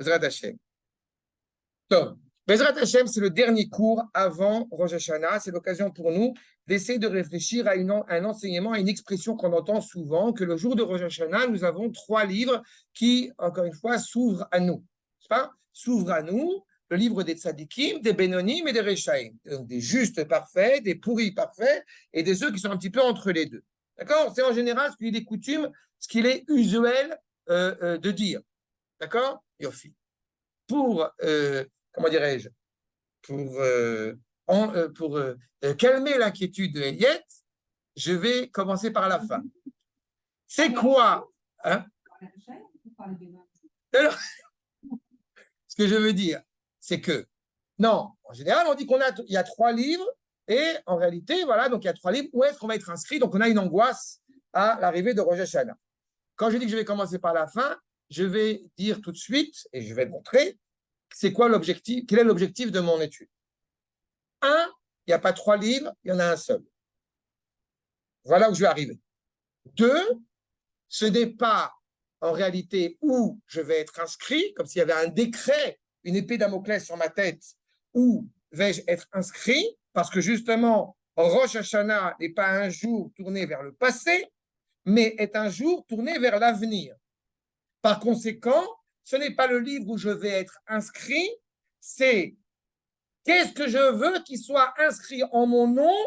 Bezrat Hashem. Donc, Bezrat Hashem, c'est le dernier cours avant Rosh Hashanah. C'est l'occasion pour nous d'essayer de réfléchir à un enseignement, à une expression qu'on entend souvent, que le jour de Rosh Hashanah, nous avons 3 livres qui, encore une fois, s'ouvrent à nous. C'est pas? S'ouvrent à nous, le livre des tzadikim, des bénonim et des rechaim. Donc, des justes parfaits, des pourris parfaits, et des ceux qui sont un petit peu entre les deux. D'accord? C'est en général ce qu'il est coutume, ce qu'il est usuel de dire. D'accord? Yofi. Pour, comment dirais-je, pour calmer l'inquiétude de Eliette, je vais commencer par la fin. C'est quoi hein? Alors, ce que je veux dire, c'est que, non, en général, on dit qu'il y a 3 livres, et en réalité, voilà, donc il y a 3 livres, où est-ce qu'on va être inscrit? Donc on a une angoisse à l'arrivée de Rosh Hashanah. Quand je dis que je vais commencer par la fin, je vais dire tout de suite, et je vais le montrer, c'est quoi l'objectif, quel est l'objectif de mon étude. 1, il n'y a pas 3 livres, il y en a un seul. Voilà où je vais arriver. 2, ce n'est pas en réalité où je vais être inscrit, comme s'il y avait un décret, une épée Damoclès sur ma tête, où vais-je être inscrit, parce que justement, Rosh Hashanah n'est pas un jour tourné vers le passé, mais est un jour tourné vers l'avenir. Par conséquent, ce n'est pas le livre où je vais être inscrit, c'est qu'est-ce que je veux qu'il soit inscrit en mon nom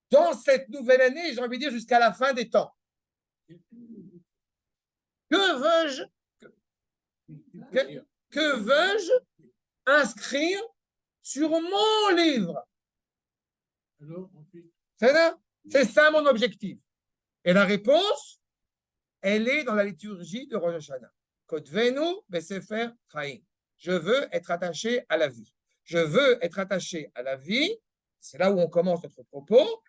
dans cette nouvelle année, j'ai envie de dire jusqu'à la fin des temps. Que veux-je inscrire sur mon livre? C'est ça mon objectif. Et la réponse, elle est dans la liturgie de Rosh Hashanah. Kotvenu besefer chaim. Je veux être attaché à la vie. Je veux être attaché à la vie. C'est là où on commence notre propos.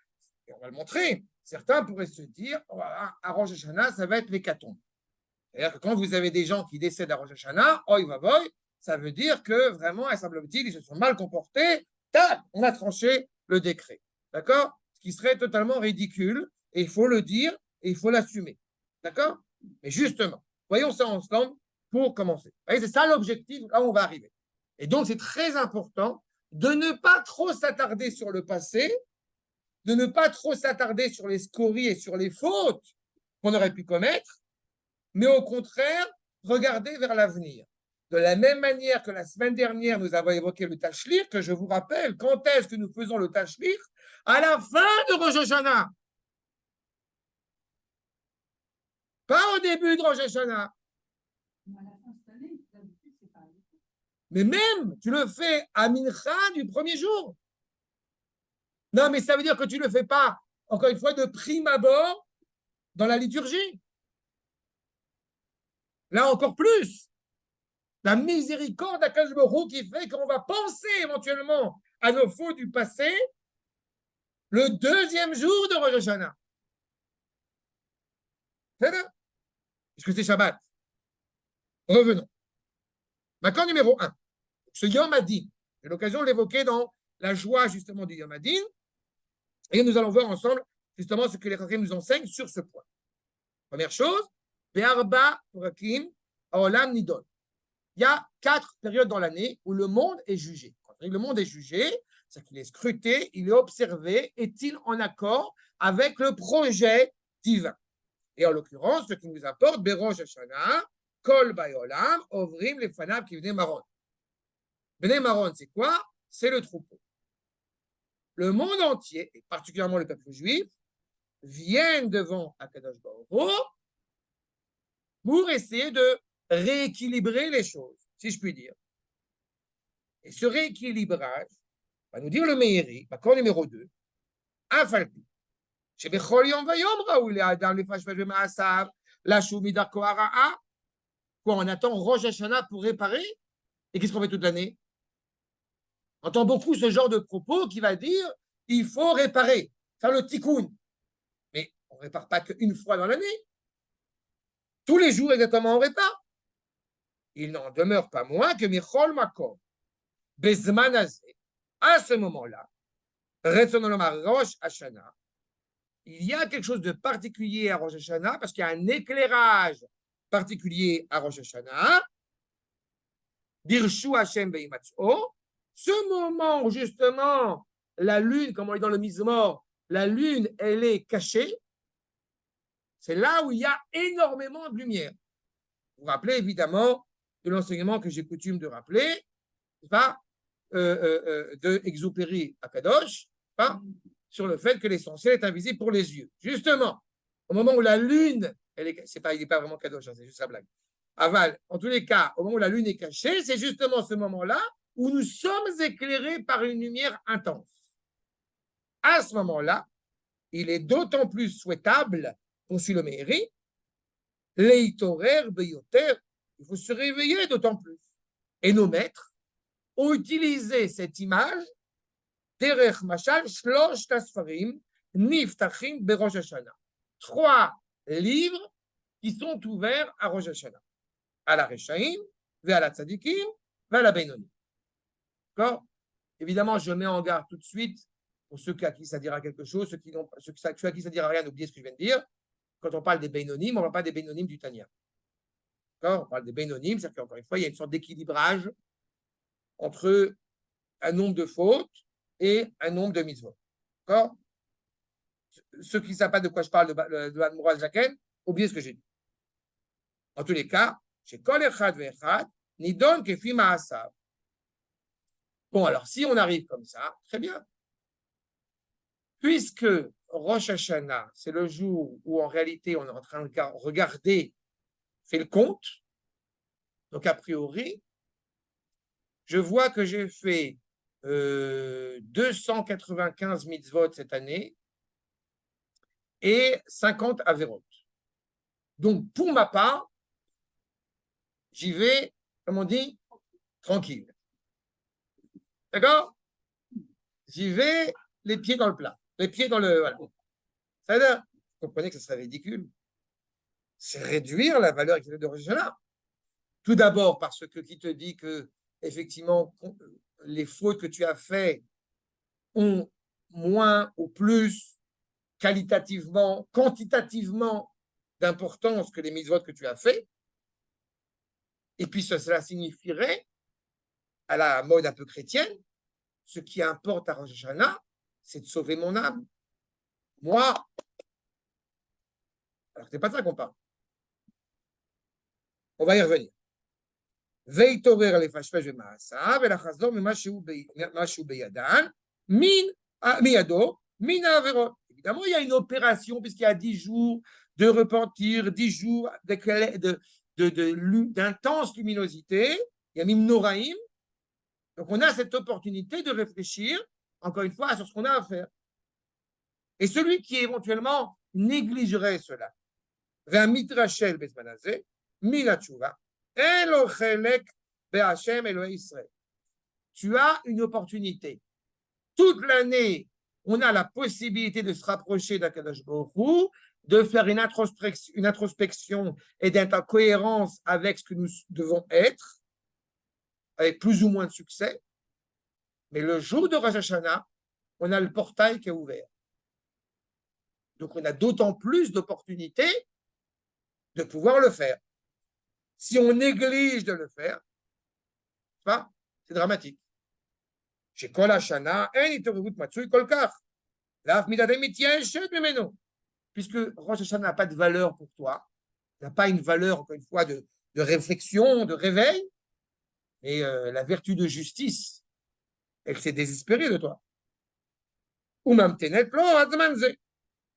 Et on va le montrer. Certains pourraient se dire, oh, à Rosh Hashanah, ça va être l'hécatombe. C'est-à-dire que quand vous avez des gens qui décèdent à Rosh Hashanah, oi va voy, ça veut dire que vraiment, semble-t-il, ils se sont mal comportés. Tac, on a tranché le décret. D'accord? Ce qui serait totalement ridicule. Et il faut le dire et il faut l'assumer. D'accord? Mais justement, voyons ça ensemble pour commencer. Vous voyez, c'est ça l'objectif, là où on va arriver. Et donc, c'est très important de ne pas trop s'attarder sur le passé, de ne pas trop s'attarder sur les scories et sur les fautes qu'on aurait pu commettre, mais au contraire, regarder vers l'avenir. De la même manière que la semaine dernière, nous avons évoqué le Tachlir, que je vous rappelle, quand est-ce que nous faisons le Tachlir? À la fin de Rosh Hashanah. Pas au début de Rosh Hashanah. Mais même, tu le fais à Mincha du premier jour. Non, mais ça veut dire que tu ne le fais pas, encore une fois, de prime abord dans la liturgie. Là, encore plus. La miséricorde d'Akadosh Baruch Hu qui fait qu'on va penser éventuellement à nos fautes du passé le 2e jour de Rosh Hashanah. C'est là. Puisque c'est Shabbat. Revenons. Maintenant, numéro 1. Ce Yom Hadin. J'ai l'occasion de l'évoquer dans la joie justement du Yom Hadin. Et nous allons voir ensemble justement ce que les Chachamim nous enseignent sur ce point. Première chose, Be'arba Prakim Haolam Nidon. Il y a 4 périodes dans l'année où le monde est jugé. Quand le monde est jugé, c'est qu'il est scruté, il est observé, est-il en accord avec le projet divin? Et en l'occurrence, ce qui nous apporte, Berosh Hashanah, Kol Bayolam, Ovrim Lefanav Kivnei Maron. Bnei Maron, c'est quoi? C'est le troupeau. Le monde entier, et particulièrement le peuple juif, viennent devant Akadosh Baruch Hu pour essayer de rééquilibrer les choses, si je puis dire. Et ce rééquilibrage, va nous dire le Meiri, accord numéro 2, Afalpi. Shebechol yom vayom raoui le'adam lefashvash b'ma'asav lashub midarko hara'a. Quoi, on attend Rosh Hashanah pour réparer? Et qu'est-ce qu'on fait toute l'année? On entend beaucoup ce genre de propos qui va dire il faut réparer, faire le tikkun. Mais on ne répare pas qu'une fois dans l'année. Tous les jours exactement on répare. Il n'en demeure pas moins que Michol Makom, Bezman Azeh, à ce moment-là, Rosh Hashanah, il y a quelque chose de particulier à Rosh Hashanah parce qu'il y a un éclairage particulier à Rosh Hashanah Dirshu Hashem Veimatso, ce moment où justement la lune, comme on est dans le Mizmor, la lune, elle est cachée, c'est là où il y a énormément de lumière. Vous vous rappelez évidemment de l'enseignement que j'ai coutume de rappeler, pas, de Exupéry à Kadosh, pas, sur le fait que l'essentiel est invisible pour les yeux. Justement, au moment où la lune, il n'est pas vraiment Kadosh, hein, c'est juste sa blague. Aval, en tous les cas, au moment où la lune est cachée, c'est justement ce moment-là où nous sommes éclairés par une lumière intense. À ce moment-là, il est d'autant plus souhaitable, poursuit le Meiri, leitorer beyoter, il faut se réveiller d'autant plus. Et nos maîtres ont utilisé cette image derech mashal shlosh tasfarim niftachim berosh Hashanah. 3 livres qui sont ouverts à Rosh Hashanah. À la Rechaim, à la Tzadikim, à la Beinonim. D'accord? Évidemment, je mets en garde tout de suite pour ceux à qui ça dira quelque chose, ceux à qui ça dira rien, n'oubliez ce que je viens de dire. Quand on parle des Beinonim, on ne parle pas des Beinonim du Tanya. D'accord? On parle des Beinonim, c'est-à-dire qu'encore une fois, il y a une sorte d'équilibrage entre un nombre de fautes et un nombre de mitzvot. D'accord? Ceux qui ne savent pas de quoi je parle de Admoraz Zaken, oubliez ce que j'ai dit. En tous les cas, chez Kol Echad Ve'echad, Nidon Kefi Ma'asav. Bon, alors, si on arrive comme ça, très bien. Puisque Rosh Hashanah, c'est le jour où en réalité on est en train de regarder, fait le compte, donc a priori, je vois que j'ai fait 295 mitzvot cette année et 50 averot. Donc, pour ma part, j'y vais, comme on dit, tranquille. D'accord? J'y vais les pieds dans le plat, les pieds dans le... Voilà. C'est-à-dire, vous comprenez que ce serait ridicule. C'est réduire la valeur de Rosh Hashanah. Tout d'abord parce que qui te dit que, effectivement, les fautes que tu as faites ont moins ou plus qualitativement, quantitativement d'importance que les mitzvot que tu as fait. Et puis cela signifierait, à la mode un peu chrétienne, ce qui importe à Rosh Hashanah, c'est de sauver mon âme. Moi, alors c'est pas ça qu'on parle. On va y revenir. ויתעורר לפשפש במעשיו ולחזור ממה שהוא בידן, מידו, מן העבירות. Évidemment, il y a une opération, puisqu'il y a 10 jours de repentir, 10 jours d'intense luminosité, il y a Mimnoraïm. Donc, on a cette opportunité de réfléchir, encore une fois, sur ce qu'on a à faire. Et celui qui éventuellement négligerait cela, והמתרשל בזמן הזה, מן התשובה, אין לו חלק בהשם אלוהי ישראל. Tu as une opportunité. Toute l'année, on a la possibilité de se rapprocher d'Akadosh Baruch Hu, de faire une introspection et d'être en cohérence avec ce que nous devons être, avec plus ou moins de succès. Mais le jour de Rosh Hashanah, on a le portail qui est ouvert. Donc, on a d'autant plus d'opportunités de pouvoir le faire. Si on néglige de le faire, c'est dramatique. Chez Kol Hashana, puisque Rosh Hashanah n'a pas de valeur pour toi, n'a pas une valeur, encore une fois, de réflexion, de réveil, et la vertu de justice, elle s'est désespérée de toi.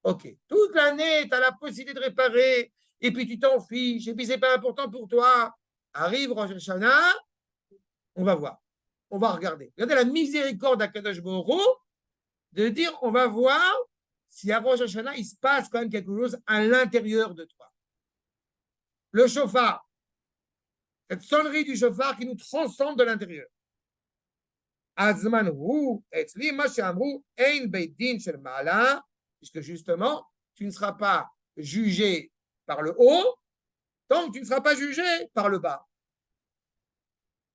Ok, toute l'année, tu as la possibilité de réparer, et puis tu t'en fiches, et puis c'est pas important pour toi. Arrive Rosh Hashanah, on va voir, on va regarder. Regardez la miséricorde d'Akadosh Baruch Hu de dire, on va voir si à Rosh Hashanah, il se passe quand même quelque chose à l'intérieur de toi. Le chauffard, cette sonnerie du chauffard qui nous transcende de l'intérieur. Azman hu etzli ma she'amru ein beit din shel ma'ala, puisque justement, tu ne seras pas jugé par le haut, tant que tu ne seras pas jugé par le bas.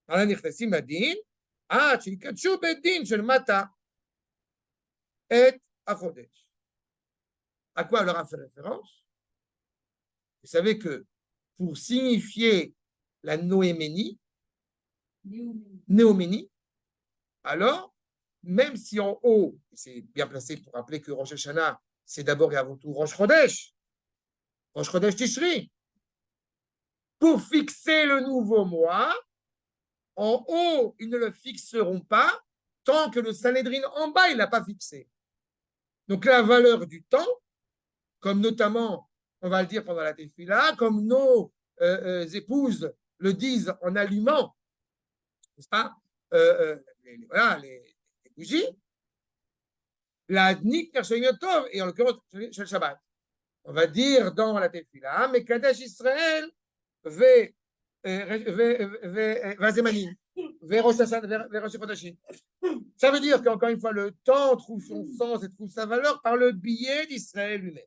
À quoi elle leur a fait référence? Vous savez que pour signifier la noéménie, Néoménie, alors, même si en haut, c'est bien placé pour rappeler que Rosh Hashanah, c'est d'abord et avant tout Rosh Chodesh Tishri, pour fixer le nouveau mois, en haut, ils ne le fixeront pas tant que le Sanhédrin en bas, il n'a pas fixé. Donc la valeur du temps, comme notamment, on va le dire pendant la Tefila, comme nos épouses le disent en allumant, n'est-ce pas, les bougies, la Dnik Tov, et en l'occurrence, chez le Shabbat. On va dire dans la Tefila, mais Kadesh Israël, Vazemanim, ça veut dire qu'encore une fois, le temps trouve son sens et trouve sa valeur par le biais d'Israël lui-même.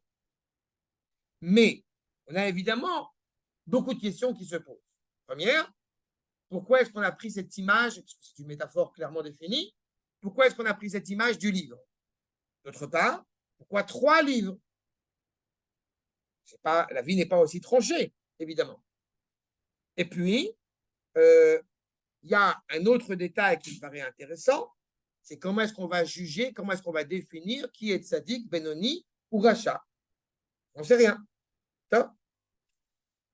Mais on a évidemment beaucoup de questions qui se posent. Première, pourquoi est-ce qu'on a pris cette image, parce que c'est une métaphore clairement définie, pourquoi est-ce qu'on a pris cette image du livre? D'autre part, pourquoi 3 livres? La vie n'est pas aussi tranchée, évidemment. Et puis, il y a un autre détail qui me paraît intéressant, c'est comment est-ce qu'on va juger, comment est-ce qu'on va définir qui est tzaddik, Benoni ou Racha. On ne sait rien.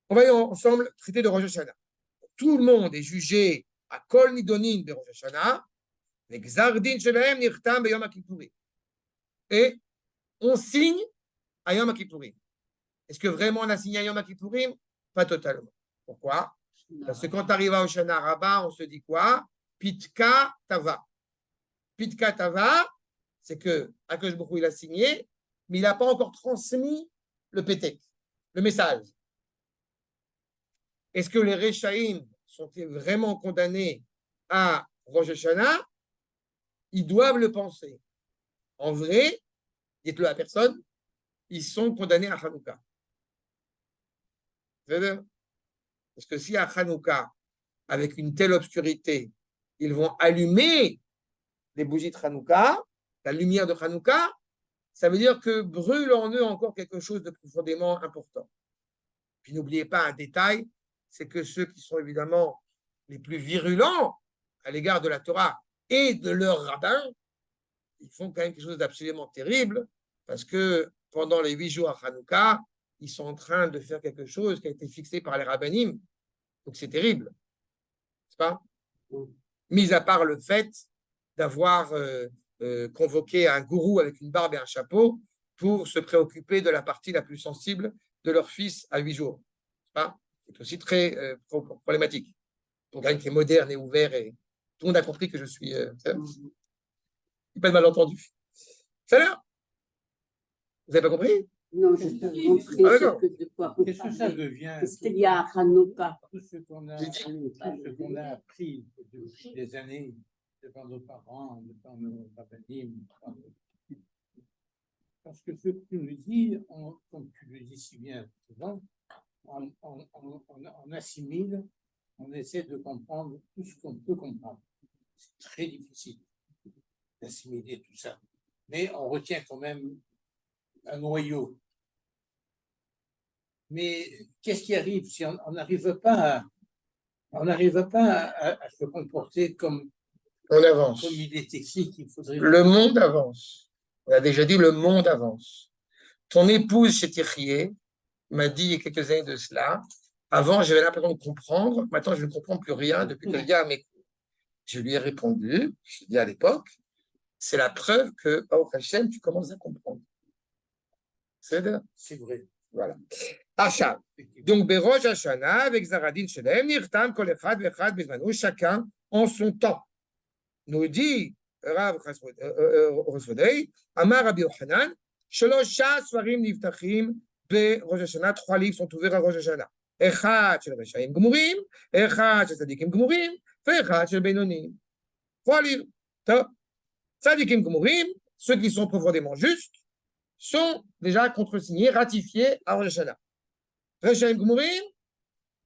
On va ensemble traiter de Rosh Hashanah. Tout le monde est jugé à Kol Nidonin de Rosh Hashanah, et on signe à Yom Kippourim. Est-ce que vraiment on a signé à Yom Kippourim? Pas totalement. Pourquoi? Parce que quand tu arrives à Hoshana Rabbah, on se dit quoi? Pitka Tava. Pitka Tava, c'est que Akadosh Baruch Hu, il a signé, mais il n'a pas encore transmis le pété, le message. Est-ce que les Rechaïm sont vraiment condamnés à Rosh Hashanah? Ils doivent le penser. En vrai, dites-le à personne, ils sont condamnés à Hanouka. Parce que si à Hanouka, avec une telle obscurité, ils vont allumer les bougies de Hanouka, la lumière de Hanouka, ça veut dire que brûle en eux encore quelque chose de profondément important. Puis n'oubliez pas un détail, c'est que ceux qui sont évidemment les plus virulents à l'égard de la Torah et de leur rabbin, ils font quand même quelque chose d'absolument terrible, parce que pendant les 8 jours à Hanouka, ils sont en train de faire quelque chose qui a été fixé par les rabbinim. Donc c'est terrible, n'est-ce pas? Mis à part le fait d'avoir convoqué un gourou avec une barbe et un chapeau pour se préoccuper de la partie la plus sensible de leur fils à 8 jours. C'est aussi très problématique. Pour quelqu'un qui est moderne et ouvert, et tout le monde a compris que je suis pas de malentendu. Ça là? Vous n'avez pas compris? Non, je te montrer de quoi. Qu'est-ce que ça devient? Qu'est-ce qu'il y a à Hanouka? Tout ce qu'on a appris depuis des années, devant nos parents, devant nos rabbinim. Parce que ce que tu nous dis, comme tu le dis si bien souvent, on assimile, on essaie de comprendre tout ce qu'on peut comprendre. C'est très difficile d'assimiler tout ça. Mais on retient quand même un noyau. Mais qu'est-ce qui arrive si on n'arrive pas à se comporter comme on avance. Comme il est écrit qu'il faudrait... Le monde avance. On a déjà dit, le monde avance. Ton épouse chez Thierry m'a dit il y a quelques années de cela, avant j'avais l'impression de comprendre, maintenant je ne comprends plus rien depuis que le gars m'écoute. Je lui ai répondu, je dis à l'époque, c'est la preuve que, au Hachem, tu commences à comprendre. C'est vrai. Voilà. Achat. Donc, Berosh Hashanah, avec Zaradin Shelem, Nirtam, Kol Echad, Vechad, Bezmanu, chacun en son temps. Nous dit Rav Chasvodei, Amar Rabbi Yochanan, Shelosha Sfarim Niftachim, Berosh Hashanah, 3 livres sont ouverts à Rosh Hashanah. Echad Shel Reshaim Gmurim, Echad Shel Tzadikim Gmurim, Echad Shel Benonim. 3 livres. Tzadikim Gmurim, ceux qui sont profondément justes, sont déjà contresignés, ratifiés à Rosh Hashanah. Reshaim Gmurim,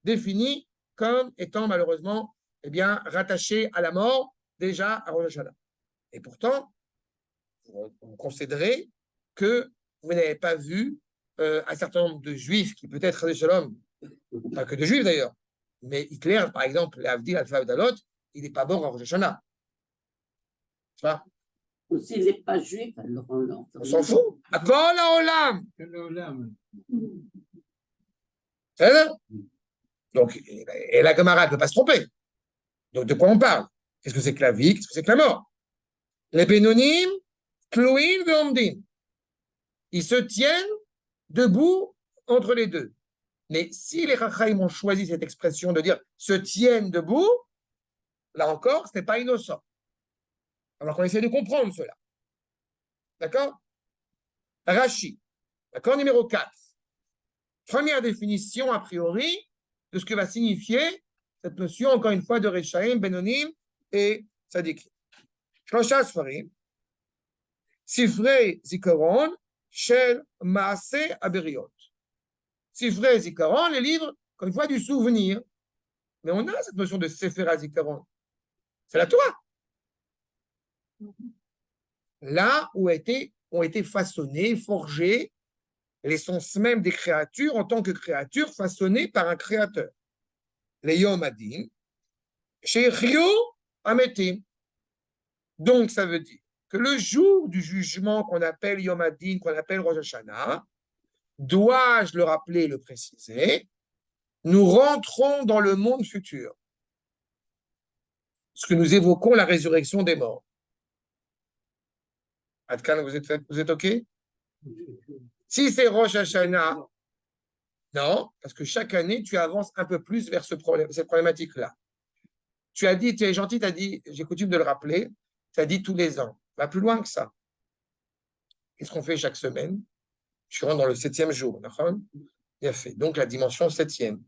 définis comme étant malheureusement rattachés à la mort déjà à Rosh Hashanah. Et pourtant, vous considérez que vous n'avez pas vu un certain nombre de juifs qui peut-être des shalom, pas que de juifs d'ailleurs, mais Hitler, par exemple, Avdil Alpha Dalot, il n'est pas mort en Rosh Hashanah. Tu vois? S'il n'est pas juif, alors On s'en fout. Akol haolam. Donc, et la Gemara ne peut pas se tromper. Donc, de quoi on parle? Qu'est-ce que c'est que la vie? Qu'est-ce que c'est que la mort? Les Bénonim, Tlouin, Veomdim. Ils se tiennent debout entre les deux. Mais si les Rachaïm ont choisi cette expression de dire se tiennent debout, là encore, ce n'est pas innocent. Alors qu'on essaie de comprendre cela. D'accord? Rashi, d'accord, numéro 4. Première définition a priori de ce que va signifier cette notion, encore une fois, de Rechaim, Benonim et Tzadikim. Shlosha Sfarim, Sifrei Zikaron, Shel Maaseh Aberiot. Sifrei Zikaron, les livres, encore une fois, du souvenir. Mais on a cette notion de Sefer Zikaron. C'est la Torah. Là où ont été façonnés, forgés l'essence même des créatures en tant que créatures façonnées par un créateur. Les Yom Adin, chez Rio Ametim. Donc, ça veut dire que le jour du jugement qu'on appelle Yom Adin, qu'on appelle Rosh Hashanah, dois-je le rappeler et le préciser, nous rentrons dans le monde futur. Ce que nous évoquons, la résurrection des morts. Adkan, vous êtes OK? Si c'est Rosh Hashanah, non, parce que chaque année, tu avances un peu plus vers cette problématique-là. Tu as dit, tu es gentil, tu as dit, j'ai coutume de le rappeler, tu as dit tous les ans. Va plus loin que ça. Qu'est-ce qu'on fait chaque semaine? Tu rentres dans le 7e jour, d'accord? Bien fait. Donc, la dimension 7e.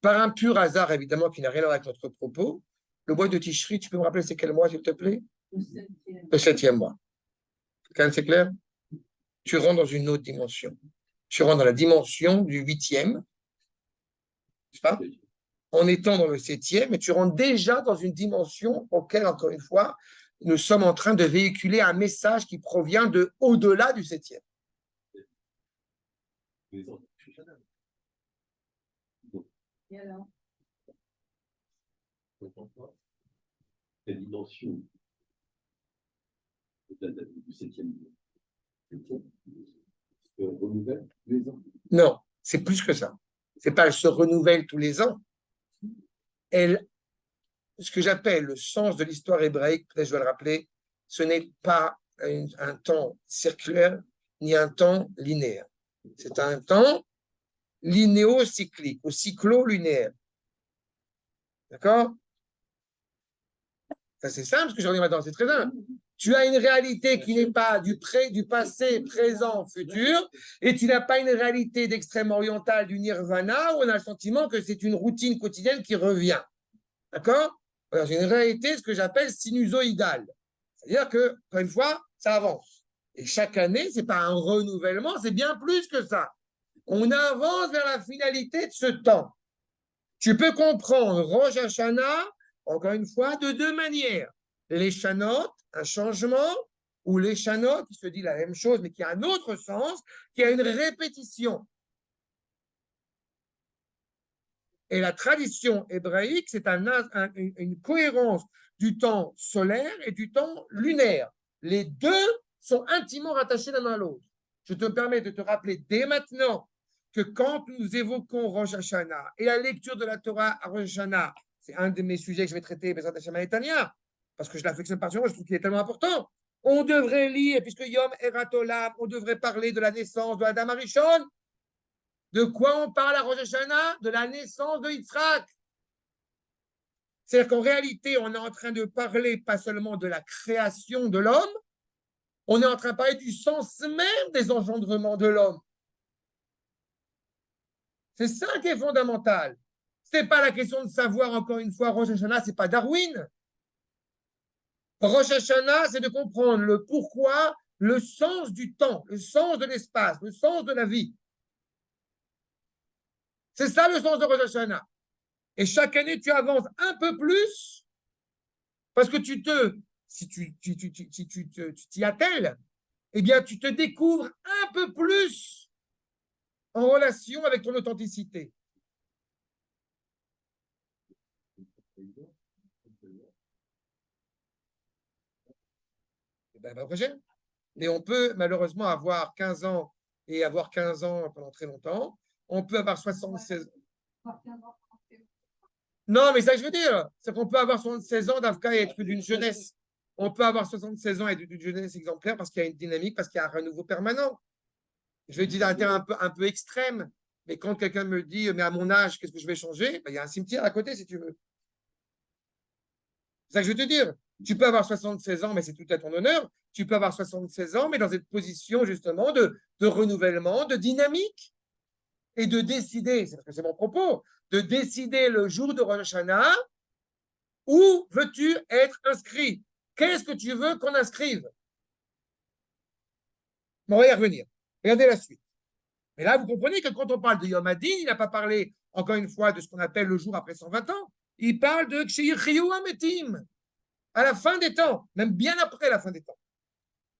Par un pur hasard, évidemment, qui n'a rien à voir avec notre propos, le mois de Tishri, tu peux me rappeler c'est quel mois, s'il te plaît? Le 7e mois. C'est clair? Tu rentres dans une autre dimension. Tu rentres dans la dimension du 8e, n'est-ce pas? En étant dans le 7e, et tu rentres déjà dans une dimension auquel, encore une fois, nous sommes en train de véhiculer un message qui provient de au-delà du 7e. Et alors? La dimension du 7e se renouvelle tous les ans. Non, c'est plus que ça. C'est pas elle se renouvelle tous les ans. Elle, ce que j'appelle le sens de l'histoire hébraïque, peut-être je dois le rappeler, ce n'est pas un temps circulaire ni un temps linéaire. C'est un temps linéo-cyclique, ou cyclo-lunaire. D'accord? Ça, c'est simple ce que je dis maintenant, c'est très simple. Tu as une réalité qui n'est pas du passé, présent, futur, et tu n'as pas une réalité d'extrême oriental, du nirvana, où on a le sentiment que c'est une routine quotidienne qui revient. D'accord? Alors, j'ai une réalité, ce que j'appelle sinusoïdale. C'est-à-dire que, encore une fois, ça avance. Et chaque année, ce n'est pas un renouvellement, c'est bien plus que ça. On avance vers la finalité de ce temps. Tu peux comprendre Rosh Hashanah, encore une fois, de deux manières. Les Shanot, un changement, ou les Shanot, qui se dit la même chose, mais qui a un autre sens, qui a une répétition. Et la tradition hébraïque, c'est une cohérence du temps solaire et du temps lunaire. Les deux sont intimement rattachés l'un à l'autre. Je te permets de te rappeler dès maintenant que quand nous évoquons Rosh Hashanah et la lecture de la Torah à Rosh Hashanah, c'est un de mes sujets que je vais traiter, Bezrat Hashem et Tania, parce que je l'affectionne particulièrement, je trouve qu'il est tellement important. On devrait lire, puisque Yom Erat Olam, on devrait parler de la naissance de Adam Arishon. De quoi on parle à Rosh Hashanah? De la naissance de Yitzhak. C'est-à-dire qu'en réalité, on est en train de parler pas seulement de la création de l'homme, on est en train de parler du sens même des engendrements de l'homme. C'est ça qui est fondamental. Ce n'est pas la question de savoir, encore une fois, Rosh Hashanah, ce n'est pas Darwin. Rosh Hashanah, c'est de comprendre le pourquoi, le sens du temps, le sens de l'espace, le sens de la vie. C'est ça le sens de Rosh Hashanah. Et chaque année, tu avances un peu plus parce que si tu t'y attelles, eh bien, tu te découvres un peu plus en relation avec ton authenticité. l'année prochaine. Mais on peut malheureusement avoir 15 ans et avoir 15 ans pendant très longtemps. On peut avoir 76 ans. Non, mais ça que je veux dire, c'est qu'on peut avoir 76 ans d'Afka et être d'une jeunesse. On peut avoir 76 ans et être d'une jeunesse exemplaire parce qu'il y a une dynamique, parce qu'il y a un renouveau permanent. Je vais dire un terme un peu extrême, mais quand quelqu'un me dit, mais à mon âge, qu'est-ce que je vais changer? Ben, il y a un cimetière à côté, si tu veux. C'est ça que je veux te dire. Tu peux avoir 76 ans, mais c'est tout à ton honneur. Tu peux avoir 76 ans, mais dans cette position, justement, de renouvellement, de dynamique, et de décider, c'est parce que c'est mon propos, de décider le jour de Rosh Hashanah où veux-tu être inscrit? Qu'est-ce que tu veux qu'on inscrive? On va y revenir. Regardez la suite. Mais là, vous comprenez que quand on parle de Yom Hadin, il n'a pas parlé, encore une fois, de ce qu'on appelle le jour après 120 ans. Il parle de Kshiyichiyu Ametim, à la fin des temps, même bien après la fin des temps.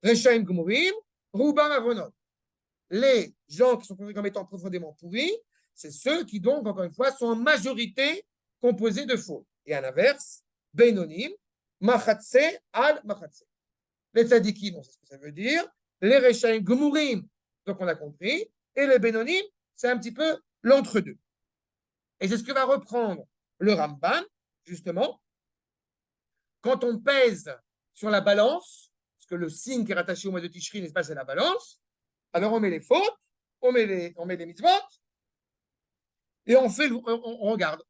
Reshaim Gmurim, Rubam Avonot. Les gens qui sont considérés comme étant profondément pourris, c'est ceux qui, donc, encore une fois, sont en majorité composés de faux. Et à l'inverse, Beinonim, Machatse al Machatse. Les tzadikim, on sait ce que ça veut dire. Les Reshaim Gmurim, donc on a compris. Et les Beinonim, c'est un petit peu l'entre-deux. Et c'est ce que va reprendre le Ramban, justement, quand on pèse sur la balance, parce que le signe qui est rattaché au mois de Tishri, n'est-ce pas, c'est la balance. Alors on met les fautes, on met les mitzvot, et on regarde.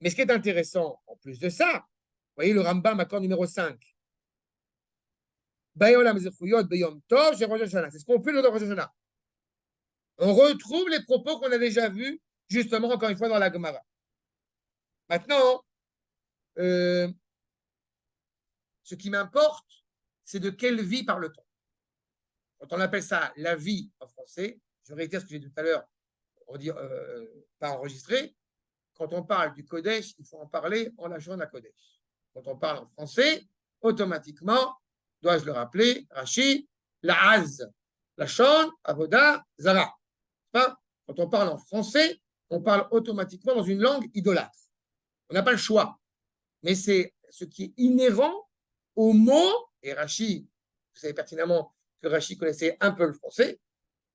Mais ce qui est intéressant, en plus de ça, vous voyez le Rambam, accord numéro 5. C'est ce qu'on fait le Rosh Hashanah. On retrouve les propos qu'on a déjà vus, justement, encore une fois, dans la Gemara. Maintenant, ce qui m'importe, c'est de quelle vie parle-t-on. Quand on appelle ça la vie en français, je réitère ce que j'ai dit tout à l'heure, pas enregistré, quand on parle du Kodesh, il faut en parler en lâchant la Kodesh. Quand on parle en français, automatiquement, dois-je le rappeler, Rashi, la Az, la Shon, Avoda, Zara. Quand on parle en français, on parle automatiquement dans une langue idolâtre. On n'a pas le choix. Mais c'est ce qui est inhérent au mot, et Rashi, vous savez pertinemment que Rashi connaissait un peu le français,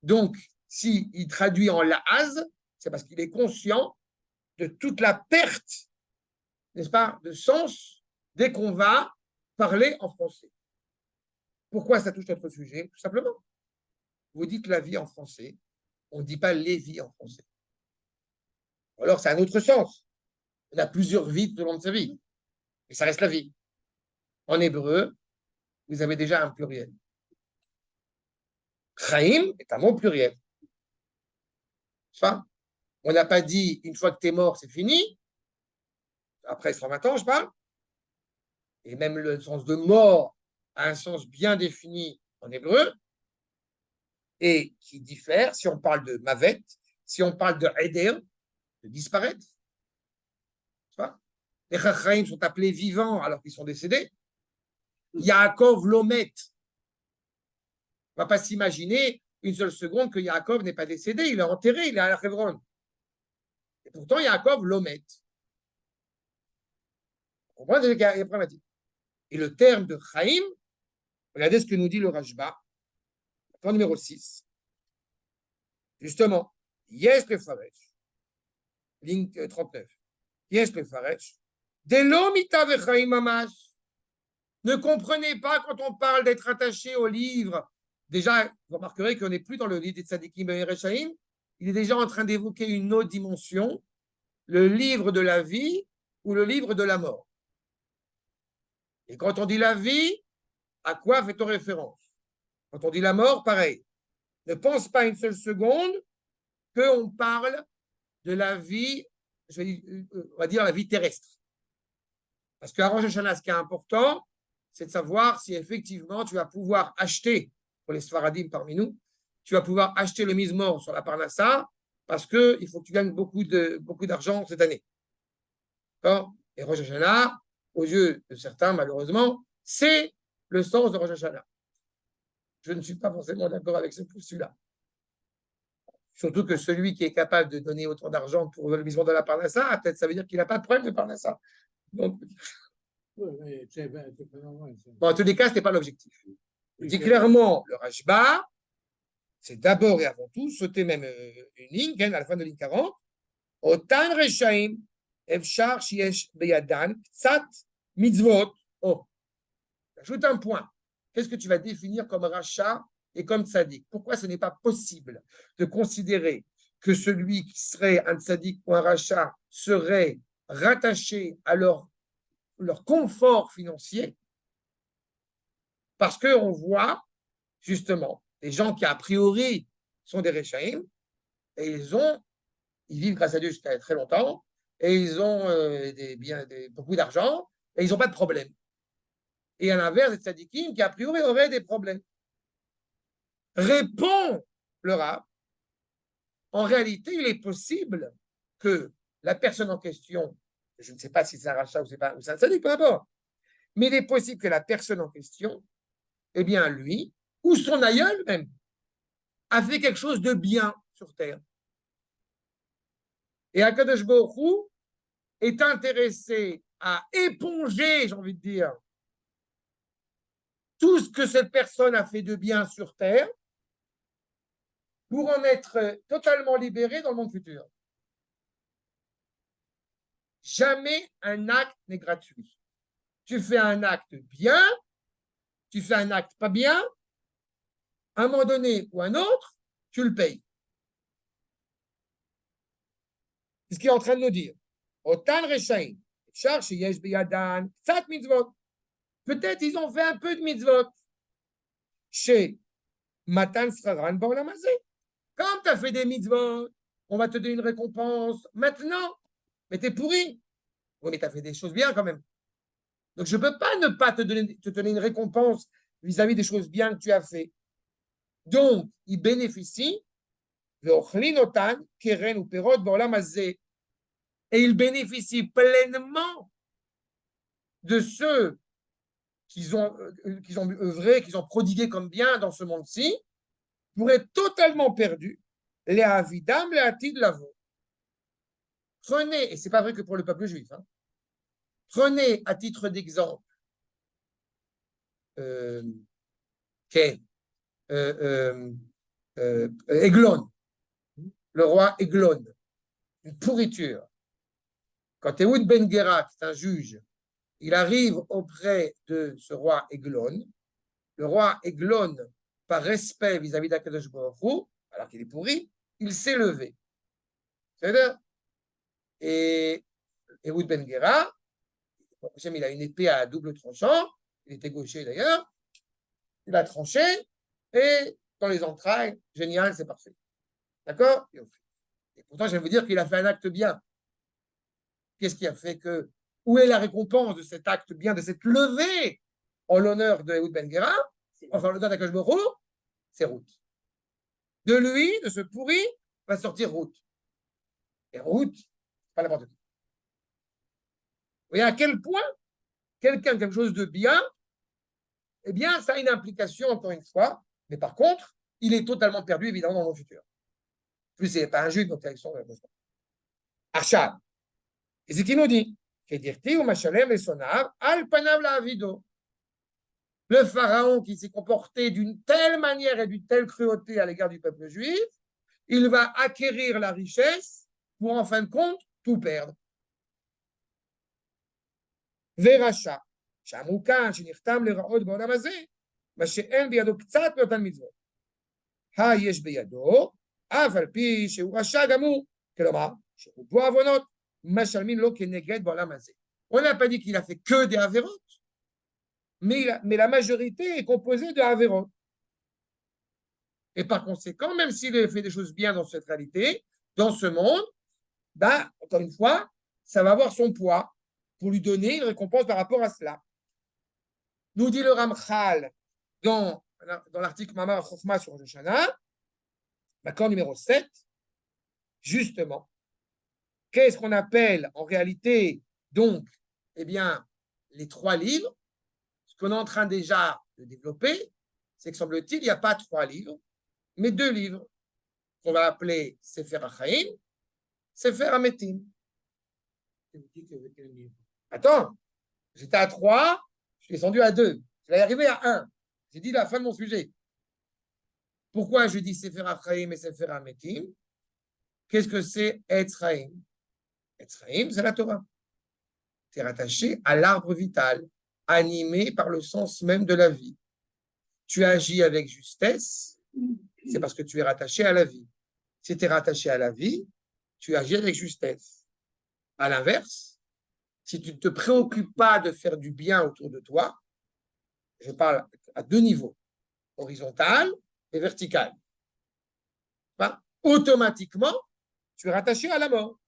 donc s'il traduit en la'az, c'est parce qu'il est conscient de toute la perte, n'est-ce pas, de sens dès qu'on va parler en français. Pourquoi ça touche notre sujet? Tout simplement. Vous dites la vie en français, on ne dit pas les vies en français. Alors, c'est un autre sens. On a plusieurs vies tout au long de sa vie. Mais ça reste la vie. En hébreu, vous avez déjà un pluriel. Chaim est un mot pluriel. Ça, on n'a pas dit une fois que tu es mort, c'est fini. Après 120 ans, je parle. Et même le sens de mort a un sens bien défini en hébreu et qui diffère si on parle de mavet, si on parle de heder, de disparaître. Les chachraïm sont appelés vivants alors qu'ils sont décédés. Yaakov Lomet. On ne va pas s'imaginer une seule seconde que Yaakov n'est pas décédé. Il est enterré, il est à la Hebron. Et pourtant, Yaakov Lomet. On comprend qu'il y a problématique. Et le terme de Chaim, regardez ce que nous dit le Rashba, point numéro 6. Justement, Yesh Lefaresh, ligne 39. Yesh Lefaresh, Delo mita vechaim mamash. Ne comprenez pas quand on parle d'être attaché au livre. Déjà, vous remarquerez qu'on n'est plus dans le livre des Tzadikim et Rechaim. Il est déjà en train d'évoquer une autre dimension, le livre de la vie ou le livre de la mort. Et quand on dit la vie, à quoi fait-on référence? Quand on dit la mort, pareil. Ne pense pas une seule seconde qu'on parle de la vie, on va dire la vie terrestre. Parce qu'à Rosh Hashanah, ce qui est important, c'est de savoir si effectivement tu vas pouvoir acheter, pour les Sfaradim parmi nous, tu vas pouvoir acheter le Mizmor sur la Parnassa, parce qu'il faut que tu gagnes beaucoup d'argent cette année. D'accord? Et Rosh Hashanah, aux yeux de certains, malheureusement, c'est le sens de Rosh Hashanah. Je ne suis pas forcément d'accord avec ce postulat. Surtout que celui qui est capable de donner autant d'argent pour le Mizmor de la Parnassa, peut-être ça veut dire qu'il n'a pas de problème de Parnassa. Donc, Oui, mais c'est pas normal. Bon, en tous les cas, ce n'est pas l'objectif. Je dis clairement, le Rashba, c'est d'abord et avant tout, sauter même une ligne, à la fin de ligne 40, Otan Reshaim, Efshar Shiesh Beyadan, Ksat Mitzvot. Oh, ajoute un point. Qu'est-ce que tu vas définir comme rachat et comme tzaddik? Pourquoi ce n'est pas possible de considérer que celui qui serait un tzaddik ou un rachat serait rattaché à leur confort financier? Parce qu'on voit justement des gens qui a priori sont des Rechaim et ils vivent grâce à Dieu jusqu'à très longtemps et ils ont beaucoup d'argent et ils n'ont pas de problème. Et à l'inverse, des tzadikim qui a priori auraient des problèmes. Répond le Rav, en réalité, il est possible que la personne en question, je ne sais pas si c'est un rachat ou c'est un tzaddik, peu importe, mais il est possible que la personne en question, eh bien lui, ou son aïeul même, a fait quelque chose de bien sur terre. Et Akadosh Baruch Hu est intéressé à éponger, j'ai envie de dire, tout ce que cette personne a fait de bien sur terre pour en être totalement libéré dans le monde futur. Jamais un acte n'est gratuit. Tu fais un acte bien, tu fais un acte pas bien, à un moment donné ou un autre, tu le payes. C'est ce qu'il est en train de nous dire. Otan Reshaim, Cherche Yesh Beyadan, Tzat Mitzvot. Peut-être ils ont fait un peu de mitzvot. Chez Matan Sraran Baolamazé. Quand tu as fait des mitzvot, on va te donner une récompense maintenant. Mais t'es pourri. Oui, mais tu as fait des choses bien quand même. Donc je ne peux pas ne pas te donner une récompense vis-à-vis des choses bien que tu as fait. Donc, ils bénéficient et ils bénéficient pleinement de ceux qu'ils ont œuvré, qu'ils ont prodigué comme bien dans ce monde-ci, pour être totalement perdus. Les avidam, les atid lavo. Prenez, et ce n'est pas vrai que pour le peuple juif, hein, prenez à titre d'exemple Eglon, le roi Eglon, une pourriture. Quand Ehud Ben Gera, qui est un juge, il arrive auprès de ce roi Eglon, le roi Eglon, par respect vis-à-vis d'Akadosh Baruch Hu, alors qu'il est pourri, il s'est levé. C'est-à-dire, et Ehud Ben Gera, il a une épée à double tranchant, il était gaucher d'ailleurs, il a tranché, et dans les entrailles, génial, c'est parfait. D'accord? Et pourtant, je vais vous dire qu'il a fait un acte bien. Qu'est-ce qui a fait que... Où est la récompense de cet acte bien, de cette levée en l'honneur de Ehud Ben Gera, enfin l'honneur d'Akadosh Baruch Hu, c'est Ruth. De lui, de ce pourri, va sortir Ruth. Et Ruth, pas n'importe qui. Vous voyez à quel point quelqu'un, quelque chose de bien, eh bien, ça a une implication, encore une fois, mais par contre, il est totalement perdu, évidemment, dans le futur. En plus, ce n'est pas un juif, donc il y a besoin. Achab. Et c'est ce qu'il nous dit. Le pharaon qui s'est comporté d'une telle manière et d'une telle cruauté à l'égard du peuple juif, il va acquérir la richesse pour, en fin de compte, tout perdre. Veracha. שהמוכן שנחתם לרעות בעולם הזה, מה שאין בידו קצת מאותן מצוות. יש בידו, אף על פי שהוא רשע גם הוא, כלומר, שרובו עוונות, משלמים לו כנגד בעולם הזה. On n'a pas dit qu'il a fait que des avérotes, mais la majorité est composée de avérotes. Et par conséquent, même s'il a fait des choses bien dans cette réalité, dans ce monde, ben, encore une fois, ça va avoir son poids pour lui donner une récompense par rapport à cela. Nous dit le Ramchal dans l'article Mamar Chochma sur Rosh Hashanah, l'accord numéro 7, justement, qu'est-ce qu'on appelle en réalité, donc, eh bien, les 3 livres. Ce qu'on est en train déjà de développer, c'est que semble-t-il, il n'y a pas 3 livres, mais 2 livres qu'on va appeler Sefer HaChaim, Sefer HaMetim. Attends, J'étais à 3, je suis descendu à 2. Je vais arriver à 1. J'ai dit la fin de mon sujet. Pourquoi je dis Sefer Achaim et Sefer Ametim? Qu'est-ce que c'est Etz Chaim? Etz Chaim, c'est la Torah. Tu es rattaché à l'arbre vital, animé par le sens même de la vie. Tu agis avec justesse, c'est parce que tu es rattaché à la vie. Si tu es rattaché à la vie, tu agis avec justesse. À l'inverse, si tu ne te préoccupes pas de faire du bien autour de toi, je parle à 2 niveaux, horizontal et vertical. Automatiquement, tu es rattaché à la mort.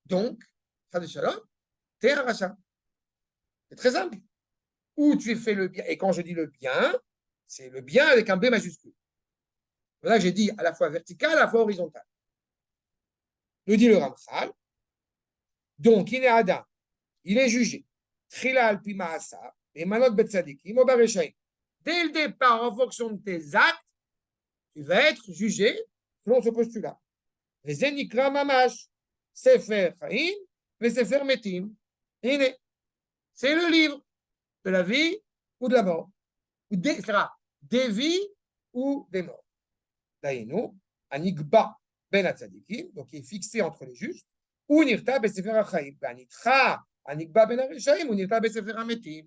Donc, tu es un rachat. C'est très simple. Ou tu fais le bien, et quand je dis le bien, c'est le bien avec un B majuscule. Là, j'ai dit à la fois vertical, à la fois horizontal. Le dit le Ramchal. Donc, il est Adam, il est jugé. Trila al-pi ma'asa, et manot betzadikim, au bareshaim. Dès le départ, en fonction de tes actes, tu vas être jugé selon ce postulat. Vezenikra mamash, sefer chaim, vesefer metim. C'est le livre de la vie ou de la mort. Des vies ou des morts. Daïnou, Anikba ben Atzadikim, donc il est fixé entre les justes, ou Nirta besefer achaim, Anitra, Anikba ben Areshaim, ou Nirta besefer ametim.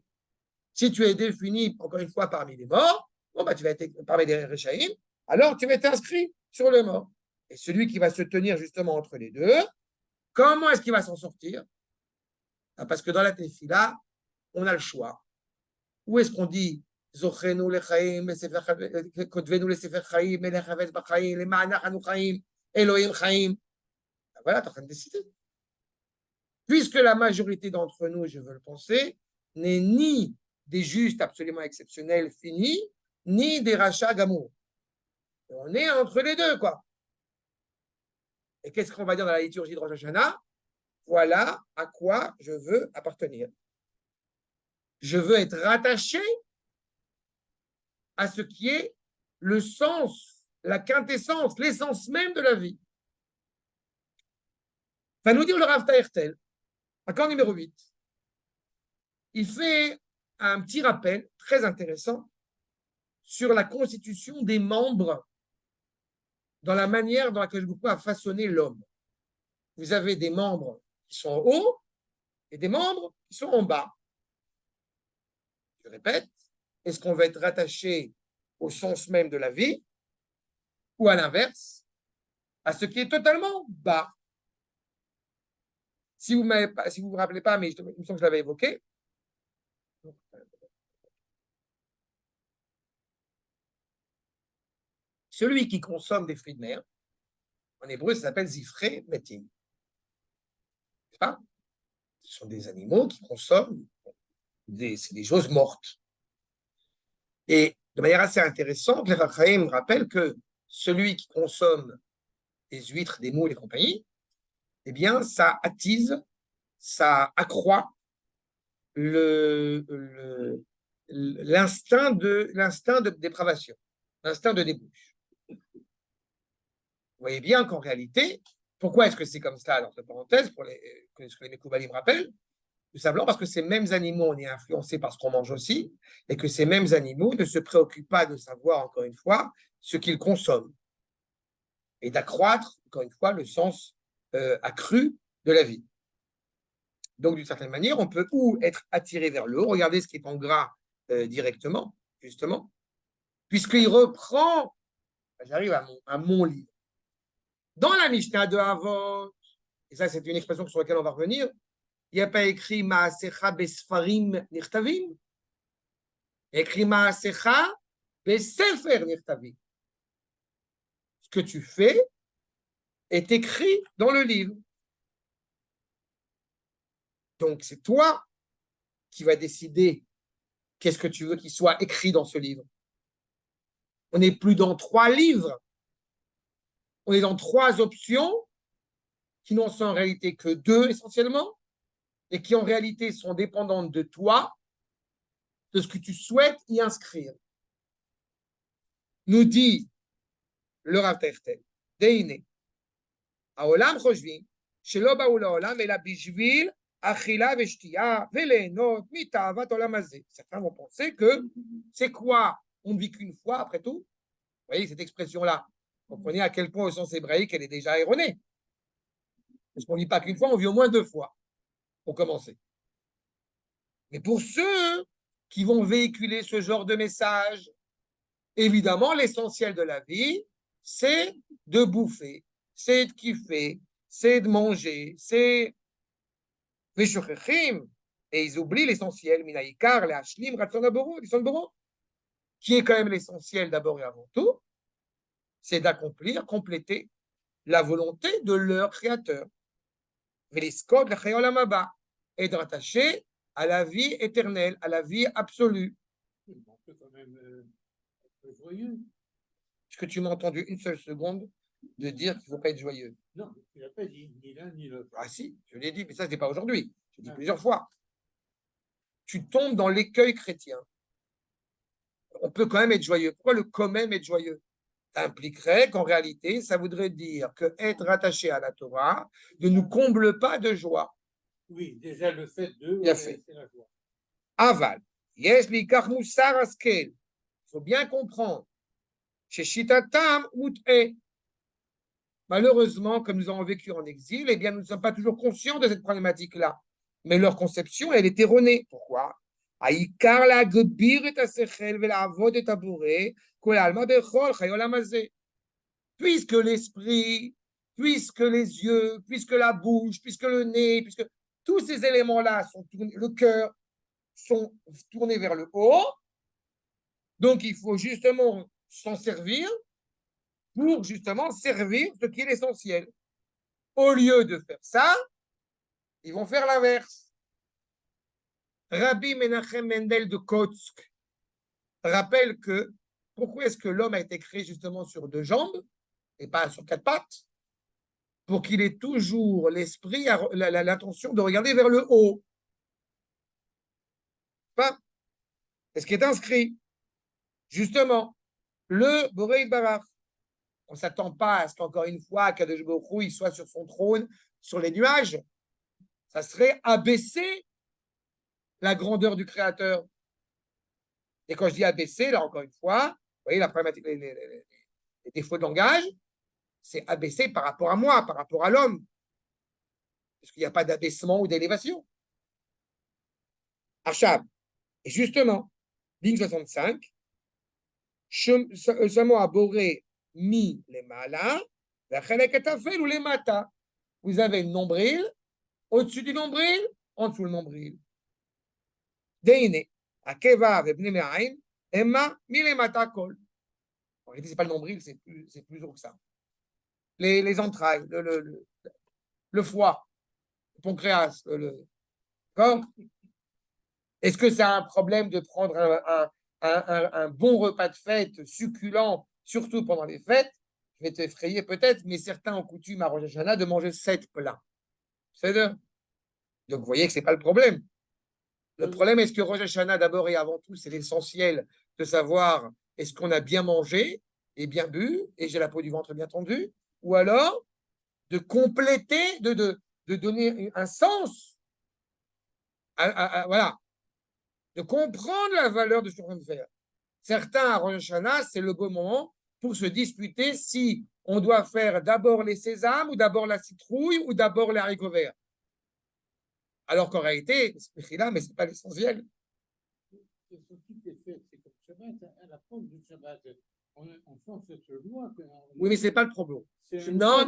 Si tu es défini, encore une fois, parmi les morts, bon, bah, tu vas être parmi les Reshaim, alors tu vas être inscrit sur le mort. Et celui qui va se tenir justement entre les deux, comment est-ce qu'il va s'en sortir? Parce que dans la Tefila, on a le choix. Où est-ce qu'on dit Zochenu lechaim, kotvenu lesefer chaim, melech havetz bachaim, lemanach anu chaim, Elohim chaim. Voilà, tu es en train de décider. Puisque la majorité d'entre nous, je veux le penser, n'est ni des justes absolument exceptionnels finis, ni des rachats gamour. On est entre les deux, quoi. Et qu'est-ce qu'on va dire dans la liturgie de Rosh Hashanah? Voilà à quoi je veux appartenir. Je veux être rattaché à ce qui est le sens, la quintessence, l'essence même de la vie. Va nous dire le Rav Tahertel, accord numéro 8. Il fait un petit rappel très intéressant sur la constitution des membres dans la manière dont laquelle beaucoup a façonné l'homme. Vous avez des membres qui sont en haut et des membres qui sont en bas. Je répète, est-ce qu'on va être rattaché au sens même de la vie ou à l'inverse, à ce qui est totalement bas? Si vous ne vous rappelez pas, mais il me semble que je l'avais évoqué, celui qui consomme des fruits de mer, en hébreu, ça s'appelle zifré metim. Ce sont des animaux qui consomment des choses mortes. Et de manière assez intéressante, les Rachaim rappellent que celui qui consomme des huîtres, des moules et compagnie, eh bien, ça attise, ça accroît l'instinct de dépravation, l'instinct de débauche. Vous voyez bien qu'en réalité, pourquoi est-ce que c'est comme ça, entre parenthèses, pour ce que les Mekoubalim rappellent? Tout simplement parce que ces mêmes animaux, on est influencés par ce qu'on mange aussi, et que ces mêmes animaux ne se préoccupent pas de savoir, encore une fois, ce qu'ils consomment, et d'accroître, encore une fois, le sens accru de la vie. Donc, d'une certaine manière, on peut ou être attiré vers le haut, regardez ce qui est en gras directement, justement, puisqu'il reprend, j'arrive à mon livre. Dans la Mishnah de Avot, et ça c'est une expression sur laquelle on va revenir, il n'y a pas écrit Maasecha besfarim nirtavim, écrit Maasecha besefer nirtavim. Ce que tu fais est écrit dans le livre. Donc c'est toi qui vas décider qu'est-ce que tu veux qu'il soit écrit dans ce livre. On n'est plus dans 3 livres, on est dans 3 options qui n'en sont en réalité que 2 essentiellement, et qui en réalité sont dépendantes de toi, de ce que tu souhaites y inscrire. Nous dit le Rav Tahertel, Deine, Haolam Choshvim, Shelo Baou Laolam, Ela Bishvil Achila veshtia velenot mitavat olam hazeh. Certains vont penser que c'est quoi? On ne vit qu'une fois après tout. Vous voyez cette expression-là. Vous comprenez à quel point au sens hébraïque elle est déjà erronée. Parce qu'on ne vit pas qu'une fois, on vit au moins 2 fois, pour commencer. Mais pour ceux qui vont véhiculer ce genre de message, évidemment, l'essentiel de la vie, c'est de bouffer, c'est de kiffer, c'est de manger, c'est... Et ils oublient l'essentiel, minaïkar, les hashlim, ratzon aboro, qui est quand même l'essentiel d'abord et avant tout, c'est d'accomplir, compléter la volonté de leur créateur. Et de rattacher à la vie éternelle, à la vie absolue. On peut quand même être joyeux. Est-ce que tu m'as entendu une seule seconde de dire qu'il ne faut pas être joyeux? Non, tu ne l'as pas dit, ni l'un ni l'autre. Ah si, je l'ai dit, mais ça, ce n'est pas aujourd'hui. Je l'ai dit plusieurs fois. Tu tombes dans l'écueil chrétien. On peut quand même être joyeux. Pourquoi le quand même être joyeux? Ça impliquerait qu'en réalité, ça voudrait dire que être rattaché à la Torah ne nous comble pas de joie. Oui, déjà le fait de... Bien fait. C'est la joie. Aval. Yes, likach musar askel. Il faut bien comprendre. Chez Shitatam Mut'e. Malheureusement, comme nous avons vécu en exil, eh bien, nous ne sommes pas toujours conscients de cette problématique-là. Mais leur conception, elle est erronée. Pourquoi? Puisque l'esprit, puisque les yeux, puisque la bouche, puisque le nez, puisque tous ces éléments-là sont tournés, le cœur, sont tournés vers le haut, donc il faut justement s'en servir pour justement servir ce qui est l'essentiel. Au lieu de faire ça, ils vont faire l'inverse. Rabbi Menachem Mendel de Kotsk rappelle que pourquoi est-ce que l'homme a été créé justement sur 2 jambes et pas sur 4 pattes? Pour qu'il ait toujours l'esprit, l'intention de regarder vers le haut. Pas? C'est ce qui est inscrit. Justement, le Borei Barach. On ne s'attend pas à ce qu'encore une fois, Kadosh Baruch Hu, il soit sur son trône, sur les nuages. Ça serait abaisser la grandeur du Créateur. Et quand je dis abaisser, là encore une fois, vous voyez la problématique, les défauts de langage, c'est abaisser par rapport à moi, par rapport à l'homme. Parce qu'il n'y a pas d'abaissement ou d'élévation. Achab. Et justement, ligne 65, Samo Aboré mi les mala, ou les mata. Vous avez le nombril, au-dessus du nombril, en dessous le nombril. Deine, Akeva vebne me'ain, Emma mi les mata kol. En réalité, ce n'est pas le nombril, c'est plus haut que ça. Les entrailles, le foie, le pancréas, d'accord? Est-ce que c'est un problème de prendre un bon repas de fête succulent, surtout pendant les fêtes? Je vais t'effrayer peut-être, mais certains ont coutume à Rosh Hashanah de manger 7 plats. C'est deux. Donc vous voyez que ce n'est pas le problème. Le problème, est-ce que Rosh Hashanah, d'abord et avant tout, c'est l'essentiel de savoir est-ce qu'on a bien mangé et bien bu, et j'ai la peau du ventre bien tendue, ou alors de compléter, de donner un sens, voilà, de comprendre la valeur de ce qu'on vient de faire. Certains, à Rosh Hashanah, c'est le beau moment pour se disputer si on doit faire d'abord les sésames, ou d'abord la citrouille, ou d'abord les haricots verts. Alors qu'en réalité, c'est là, mais ce n'est pas l'essentiel. C'est comme Shabbat, à la fin du Shabbat. On sent cette loi. Oui, mais ce n'est pas le propos. Non.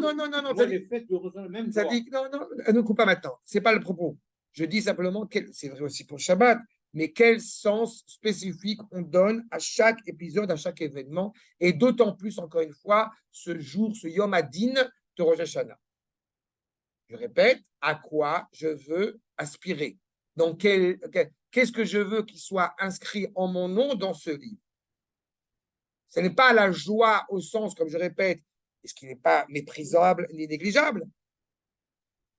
Ça dit, non, ne coupe pas maintenant. Ce n'est pas le propos. Je dis simplement, c'est vrai aussi pour Shabbat, mais quel sens spécifique on donne à chaque épisode, à chaque événement, et d'autant plus, encore une fois, ce jour, ce Yom Hadin de Rosh Hashanah. Je répète, à quoi je veux aspirer. Donc, qu'est-ce que je veux qu'il soit inscrit en mon nom dans ce livre? Ce n'est pas la joie au sens, comme je répète, ce qui n'est pas méprisable ni négligeable.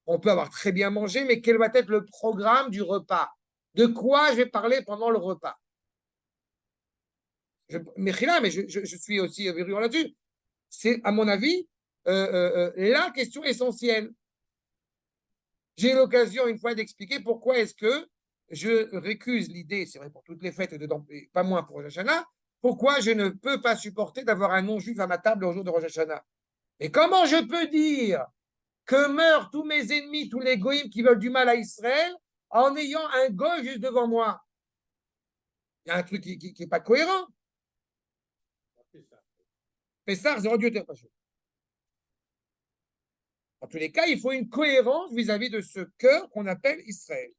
On peut avoir très bien mangé, mais quel va être le programme du repas? De quoi je vais parler pendant le repas? Mais je suis aussi virulent là-dessus. C'est, à mon avis, la question essentielle. J'ai eu l'occasion une fois d'expliquer pourquoi est-ce que je récuse l'idée, c'est vrai pour toutes les fêtes, et pas moins pour Rosh Hashanah, pourquoi je ne peux pas supporter d'avoir un non-juif à ma table au jour de Rosh Hashanah. Et comment je peux dire que meurent tous mes ennemis, tous les goïms qui veulent du mal à Israël, en ayant un goy juste devant moi? Il y a un truc qui n'est pas cohérent. Pessah, c'est Dieu pas chaud. En tous les cas, il faut une cohérence vis-à-vis de ce cœur qu'on appelle Israël.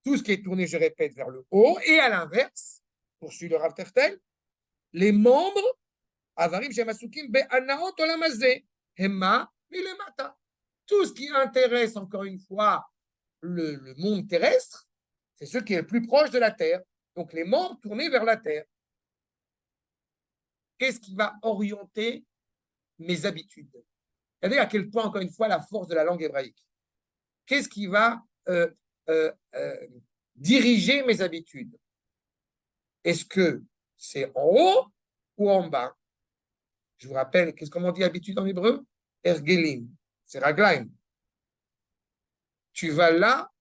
Tout ce qui est tourné, je répète, vers le haut, et à l'inverse, poursuit le Rav Tertel, les membres, Avarim Shemasukim Be'anaot Olamazé, Hema Milemata. Tout ce qui intéresse, encore une fois, le monde terrestre, c'est ce qui est le plus proche de la terre. Donc les membres tournés vers la terre. Qu'est-ce qui va orienter mes habitudes? Regardez à quel point, encore une fois, la force de la langue hébraïque. Qu'est-ce qui va diriger mes habitudes? Est-ce que c'est en haut ou en bas? Je vous rappelle, comment on dit habitude en hébreu? Ergelim, c'est raglaim. Tu vas là,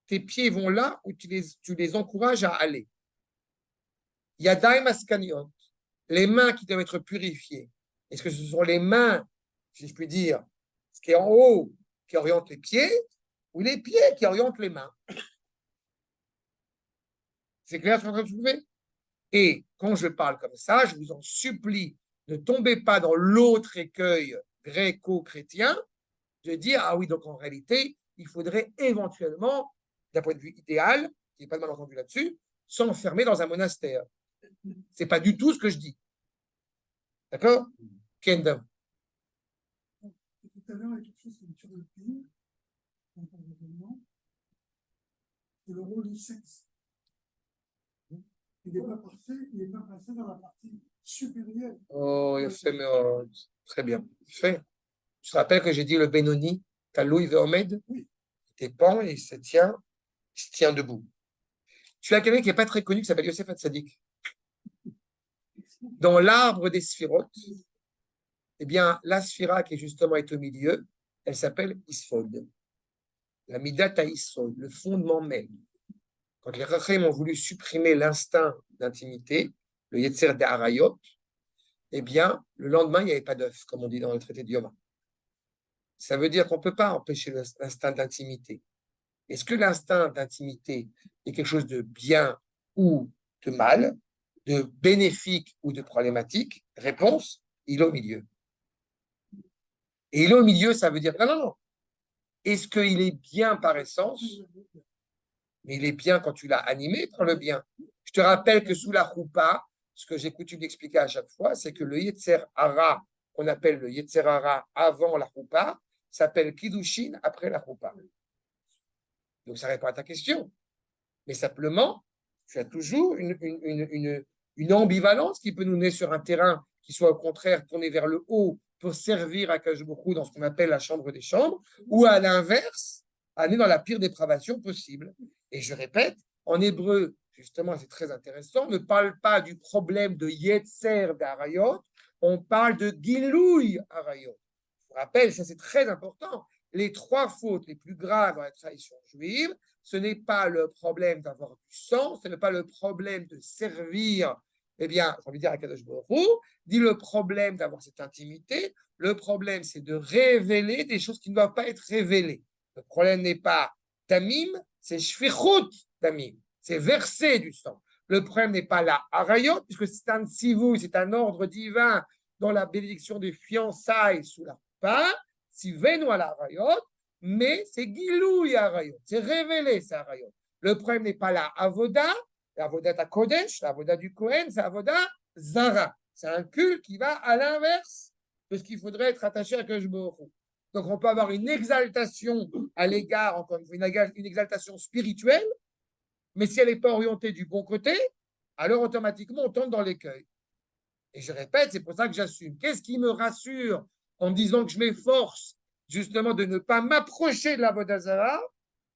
tes pieds vont là où tu les encourages à aller. Yadaim askaniot, les mains qui doivent être purifiées. Est-ce que ce sont les mains, si je puis dire, ce qui est en haut qui oriente les pieds, ou les pieds qui orientent les mains? C'est clair ce que je suis en train de soulever? Et quand je parle comme ça, je vous en supplie, ne tombez pas dans l'autre écueil gréco-chrétien de dire, ah oui, donc en réalité, il faudrait éventuellement, d'un point de vue idéal, il n'y a pas de malentendu là-dessus, s'enfermer dans un monastère. Ce n'est pas du tout ce que je dis. D'accord? Kendam. Tout à l'heure, il y a quelque chose qui est sur le pays, dans ton raisonnement, c'est le rôle du sexe. Il n'est pas parfait, il n'est pas passé dans la partie supérieure. Oh, il fait, très bien. Fait. Je te rappelle que j'ai dit le Benoni, Taloui Veomed, il dépend et il se tient debout. Tu as quelqu'un qui n'est pas très connu qui s'appelle Yosef Hatzadik. Dans l'arbre des sphirotes, eh bien, la sphira qui justement est au milieu, elle s'appelle Isod. La Midata Isod, le fondement même. Quand les Rachem ont voulu supprimer l'instinct d'intimité, le Yetzer de Harayot, eh bien, le lendemain, il n'y avait pas d'œuf, comme on dit dans le traité de Yoma. Ça veut dire qu'on ne peut pas empêcher l'instinct d'intimité. Est-ce que l'instinct d'intimité est quelque chose de bien ou de mal, de bénéfique ou de problématique? Réponse, il est au milieu. Et il est au milieu, ça veut dire, non. Est-ce qu'il est bien par essence? Mais il est bien quand tu l'as animé par le bien. Je te rappelle que sous la choupa, ce que j'ai coutume d'expliquer à chaque fois, c'est que le Yetzer Hara, qu'on appelle le Yetzer Hara avant la choupa, s'appelle Kiddushin après la choupa. Donc ça répond à ta question. Mais simplement, tu as toujours une ambivalence qui peut nous mener sur un terrain qui soit au contraire tourné vers le haut pour servir à Kajboku dans ce qu'on appelle la chambre des chambres, ou à l'inverse, aller dans la pire dépravation possible. Et je répète, en hébreu, justement, c'est très intéressant, on ne parle pas du problème de Yetzer d'Arayot, on parle de Gilouï Arayot. Je vous rappelle, ça c'est très important, les trois fautes les plus graves dans la tradition juive, ce n'est pas le problème d'avoir du sang, ce n'est pas le problème de servir, eh bien, j'ai envie de dire à Kadosh Baruch Hu, dit le problème d'avoir cette intimité, le problème c'est de révéler des choses qui ne doivent pas être révélées. Le problème n'est pas tamim, c'est shfichut tamim, c'est verser du sang. Le problème n'est pas la harayot, puisque c'est un tzivou, c'est un ordre divin dans la bénédiction des fiançailles sous la pas, tzivenu à la harayot, mais c'est gilou harayot, c'est révéler sa harayot. Le problème n'est pas la avoda, l'avoda ta kodesh, l'avoda du Kohen, c'est l'avoda zara. C'est un culte qui va à l'inverse de ce qu'il faudrait être attaché à Kadosh Baruch Hu. Donc, on peut avoir une exaltation à l'égard, encore une exaltation spirituelle, mais si elle n'est pas orientée du bon côté, alors automatiquement, on tombe dans l'écueil. Et je répète, c'est pour ça que j'assume. Qu'est-ce qui me rassure en me disant que je m'efforce justement de ne pas m'approcher de la Vodazara?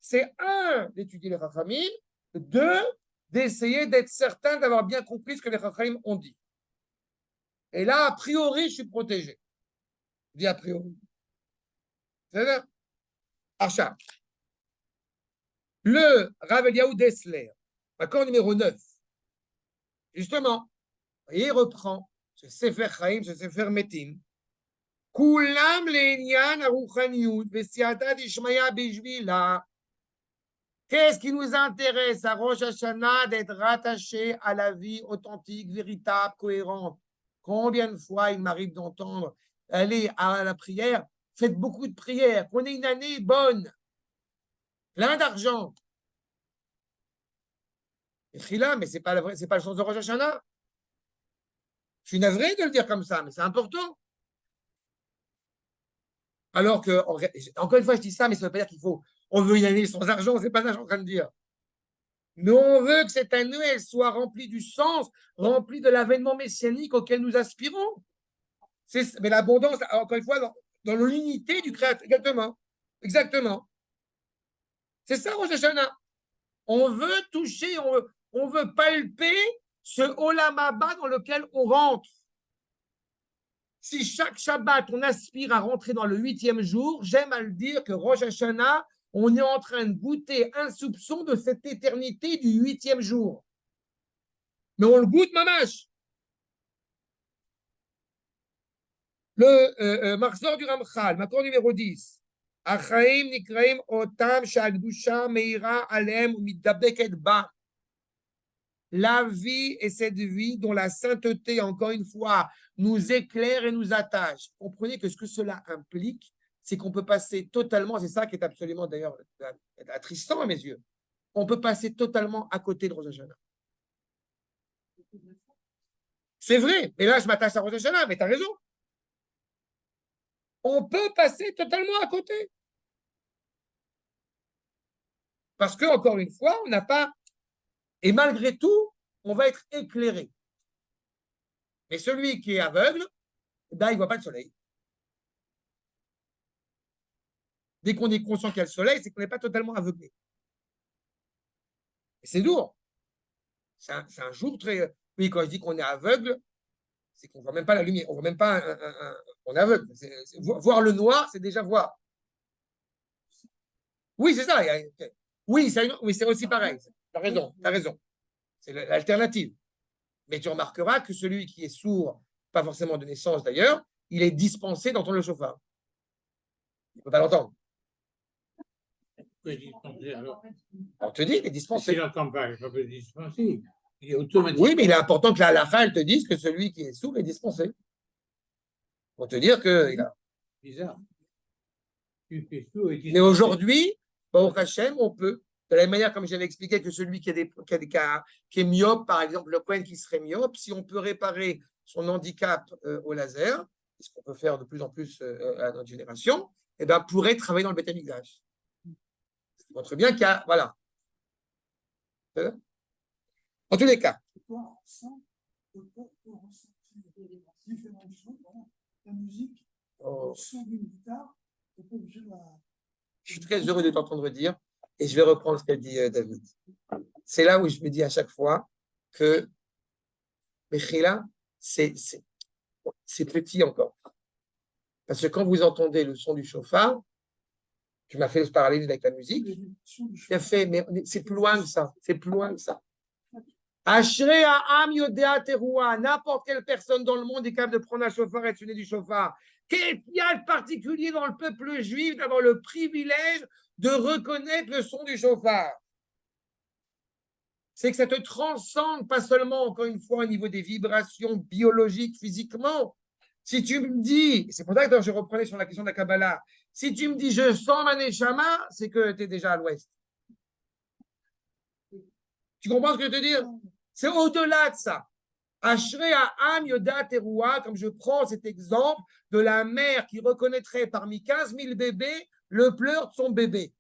C'est un, d'étudier les Chachamim, deux, d'essayer d'être certain d'avoir bien compris ce que les Chachamim ont dit. Et là, a priori, je suis protégé. Je dis a priori. C'est-à-dire, Archa. Le Rav Eliaou Dessler, accord numéro 9. Justement, il reprend ce Sefer Chaim, ce Sefer Metim. Kulam le'inyan haruchaniyut ve'siata d'ishmaya bishvila. Qu'est-ce qui nous intéresse à Rosh Hashanah d'être rattaché à la vie authentique, véritable, cohérente? Combien de fois il m'arrive d'entendre aller à la prière, faites beaucoup de prières, qu'on ait une année bonne, plein d'argent. Mais c'est pas le sens de Rosh Hashanah. Je suis navré de le dire comme ça, mais c'est important. Alors que, encore une fois, je dis ça, mais ça ne veut pas dire on veut une année sans argent, c'est pas ça que je suis en train de dire. Mais on veut que cette année, elle soit remplie du sens, remplie de l'avènement messianique auquel nous aspirons. Mais l'abondance, encore une fois, dans l'unité du Créateur. Exactement. Exactement. C'est ça, Rosh Hashanah. On veut toucher, on veut palper ce Olam Haba dans lequel on rentre. Si chaque Shabbat, on aspire à rentrer dans le 8e jour, j'aime à le dire que Rosh Hashanah, on est en train de goûter un soupçon de cette éternité du 8e jour. Mais on le goûte, mamash. Le Marzor du Ramchal, Makor numéro 10. Achaim nikraim otam sha'akdusha meira alem u'mitdabeket ba. La vie est cette vie dont la sainteté, encore une fois, nous éclaire et nous attache. Comprenez que ce que cela implique, c'est qu'on peut passer totalement, c'est ça qui est absolument d'ailleurs attristant à mes yeux, on peut passer totalement à côté de Rosh Hashanah. C'est vrai, et là je m'attache à Rosh Hashanah, mais tu as raison. On peut passer totalement à côté. Parce que, encore une fois, on n'a pas... Et malgré tout, on va être éclairé. Mais celui qui est aveugle, ben, il ne voit pas le soleil. Dès qu'on est conscient qu'il y a le soleil, c'est qu'on n'est pas totalement aveuglé. Et c'est lourd. C'est un jour très... Oui, quand je dis qu'on est aveugle, c'est qu'on ne voit même pas la lumière. On ne voit même pas on est aveugle. Voir le noir, c'est déjà voir. Oui, c'est ça. Oui, c'est aussi pareil. Tu as raison. C'est l'alternative. Mais tu remarqueras que celui qui est sourd, pas forcément de naissance d'ailleurs, il est dispensé d'entendre le chauffard. Il ne peut pas l'entendre. On te dit, il est dispensé. S'il n'entend pas, il ne peut pas être dispensé. Il est automatique. Oui, mais il est important que la halakha, elle te dise que celui qui est sourd est dispensé. Pour te dire que... Bizarre. Mais aujourd'hui, au Hachem, on peut. De la même manière, comme j'avais expliqué, que celui qui est myope, par exemple, le Kohen qui serait myope, si on peut réparer son handicap au laser, ce qu'on peut faire de plus en plus à notre génération, eh ben, pourrait travailler dans le Beth Amikdash. Ce qui montre bien qu'il y a. Voilà. En tous les cas. La musique, le son d'une guitare, on peut obligé de la. Je suis très heureux de t'entendre dire, et je vais reprendre ce qu'a dit David. C'est là où je me dis à chaque fois que Mechila, c'est petit encore. Parce que quand vous entendez le son du chauffard, tu m'as fait ce parallèle avec la musique, tu as fait, mais c'est plus loin que ça. C'est plus loin que ça. Ashrei ha'am yodea teroua, n'importe quelle personne dans le monde est capable de prendre un chauffard et de sonner du chauffard. Qu'est-ce qu'il y a de particulier dans le peuple juif d'avoir le privilège de reconnaître le son du chauffard? C'est que ça te transcende pas seulement, encore une fois, au niveau des vibrations biologiques, physiquement. Si tu me dis, c'est pour ça que je reprenais sur la question de la Kabbalah, si tu me dis je sens ma neshama, c'est que tu es déjà à l'ouest. Tu comprends ce que je veux te dire? C'est au-delà de ça. Ashrei ha'am yoda teroua, comme je prends cet exemple de la mère qui reconnaîtrait parmi 15 000 bébés le pleur de son bébé.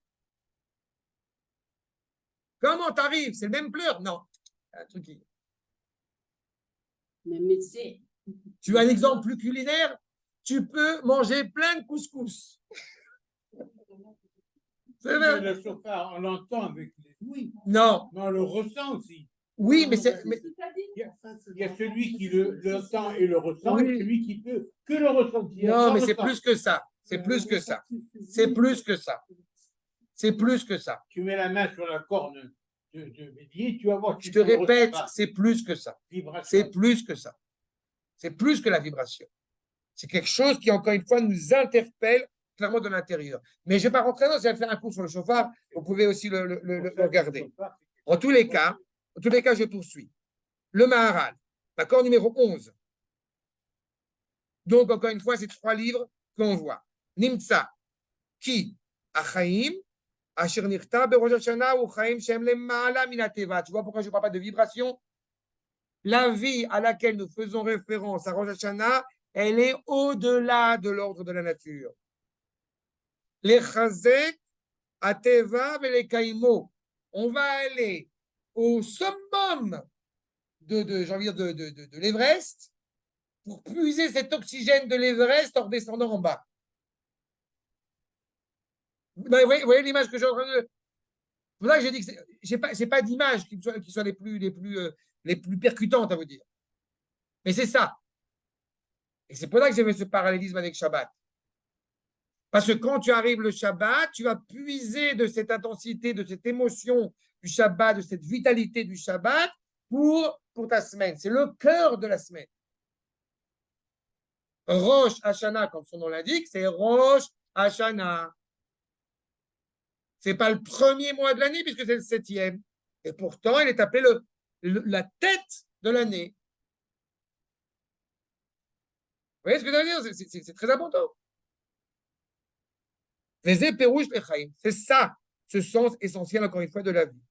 Comment t'arrives? C'est le même pleur? Non. Un truc qui... Mais c'est. Tu as un exemple plus culinaire? Tu peux manger plein de couscous. C'est vrai. Le chauffard, on l'entend avec les ouïes. Non. Mais on le ressent aussi. Oui, mais c'est... Il y a celui qui l'entend et le ressent, Oui. et celui qui peut que le ressentir. Non, sans mais c'est ressent. plus que ça. C'est plus que ça. C'est plus que ça. C'est plus que ça. Tu mets la main sur la corne de bélier, tu vas voir. Je te répète, c'est plus que ça. Vibration. C'est plus que ça. C'est plus que la vibration. C'est quelque chose qui, encore une fois, nous interpelle clairement de l'intérieur. Mais je ne vais pas rentrer dans, si je vais faire un cours sur le chauffard, vous pouvez aussi le regarder. En tous les cas, je poursuis. Le Maharal, l'accord numéro 11. Donc, encore une fois, c'est 3 livres qu'on voit. Nimtza, qui Achaim, Asher Nirta, Berosh Hashanah, ou Chaim Shem Lema'ala Minateva. Tu vois pourquoi je ne parle pas de vibration? La vie à laquelle nous faisons référence à Rosh Hashanah, elle est au-delà de l'ordre de la nature. Les Chazek, Ateva et les Kaimo. On va aller au summum de l'Everest pour puiser cet oxygène de l'Everest en redescendant en bas. Vous voyez l'image que j'ai en train de... C'est pour ça que j'ai dit que je n'ai pas d'image qui soient les plus percutantes à vous dire. Mais c'est ça. Et c'est pour ça que j'ai fait ce parallélisme avec Shabbat. Parce que quand tu arrives le Shabbat, tu vas puiser de cette intensité, de cette émotion du Shabbat, de cette vitalité du Shabbat pour ta semaine. C'est le cœur de la semaine. Rosh Hashanah, comme son nom l'indique, c'est Rosh Hashanah. Ce n'est pas le premier mois de l'année puisque c'est le 7e. Et pourtant, il est appelé la tête de l'année. Vous voyez ce que je veux dire? C'est très important. C'est ça, ce sens essentiel, encore une fois, de la vie.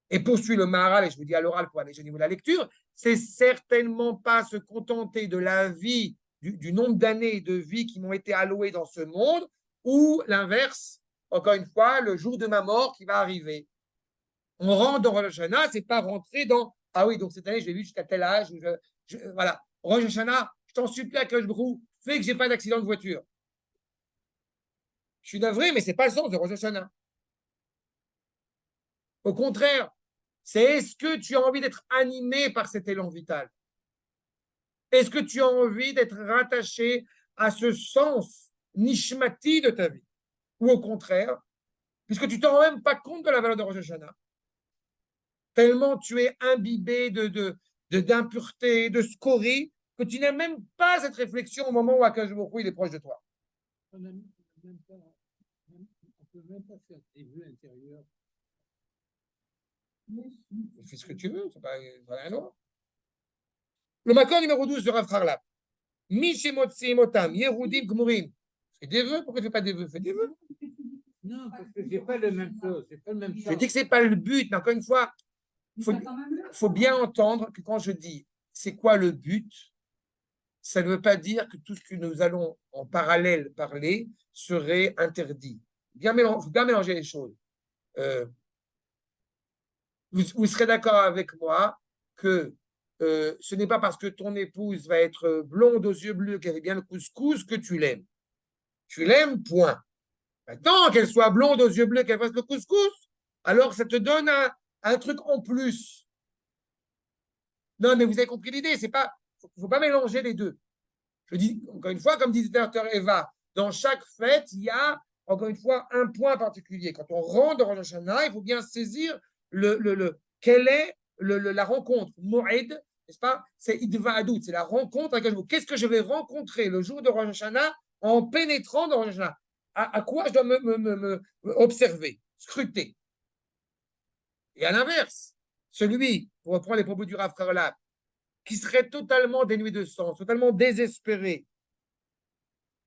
Et poursuit le Maharal, et je vous dis à l'oral pour aller au niveau de la lecture, c'est certainement pas se contenter de la vie, du nombre d'années de vie qui m'ont été allouées dans ce monde, ou l'inverse, encore une fois, le jour de ma mort qui va arriver. On rentre dans Rosh Hashanah, c'est pas rentrer dans « Ah oui, donc cette année, je l'ai vu jusqu'à tel âge. » Voilà. Rosh Hashanah, je t'en supplie, Akadosh Baruch Hu, fais que j'ai pas d'accident de voiture. Je suis navré, mais ce n'est pas le sens de Rosh Hashanah. Au contraire, c'est est-ce que tu as envie d'être animé par cet élan vital? Est-ce que tu as envie d'être rattaché à ce sens nishmati de ta vie? Ou au contraire, puisque tu ne te rends même pas compte de la valeur de Rosh Hashanah, tellement tu es imbibé d'impureté, de scorie, que tu n'as même pas cette réflexion au moment où Akadosh Baruch Hu, il est proche de toi. On ne peut même pas faire des vœux intérieurs. Fais ce que tu veux, c'est pas rien d'autre. Le Makor numéro 12 de Rav Harlap. Mishemotzi motam, Yehudim Gmurim. Fais des vœux, pourquoi tu ne fais pas des vœux? Fais des vœux. Non, parce que ce n'est pas le même chose. C'est pas le même Je dis que ce n'est pas le but, mais encore une fois, il faut bien entendre que quand je dis c'est quoi le but, ça ne veut pas dire que tout ce que nous allons en parallèle parler serait interdit. Il faut bien mélanger les choses. Vous serez d'accord avec moi que ce n'est pas parce que ton épouse va être blonde aux yeux bleus, qu'elle fait bien le couscous, que tu l'aimes. Tu l'aimes, point. Maintenant, qu'elle soit blonde aux yeux bleus, qu'elle fasse le couscous, alors ça te donne un truc en plus. Non, mais vous avez compris l'idée, il ne faut pas mélanger les deux. Je dis, encore une fois, comme disait Dr. Eva, dans chaque fête, il y a, encore une fois, un point particulier. Quand on rentre dans Rosh Hashanah, il faut bien saisir quelle est la rencontre. Moed, n'est-ce pas? C'est Idva'adout, c'est la rencontre avec Dieu. Qu'est-ce que je vais rencontrer le jour de Rosh Hashanah en pénétrant dans Rosh Hashanah? À quoi je dois me observer, scruter? Et à l'inverse, celui, pour reprendre les propos du Rav Harlap, qui serait totalement dénué de sens, totalement désespéré,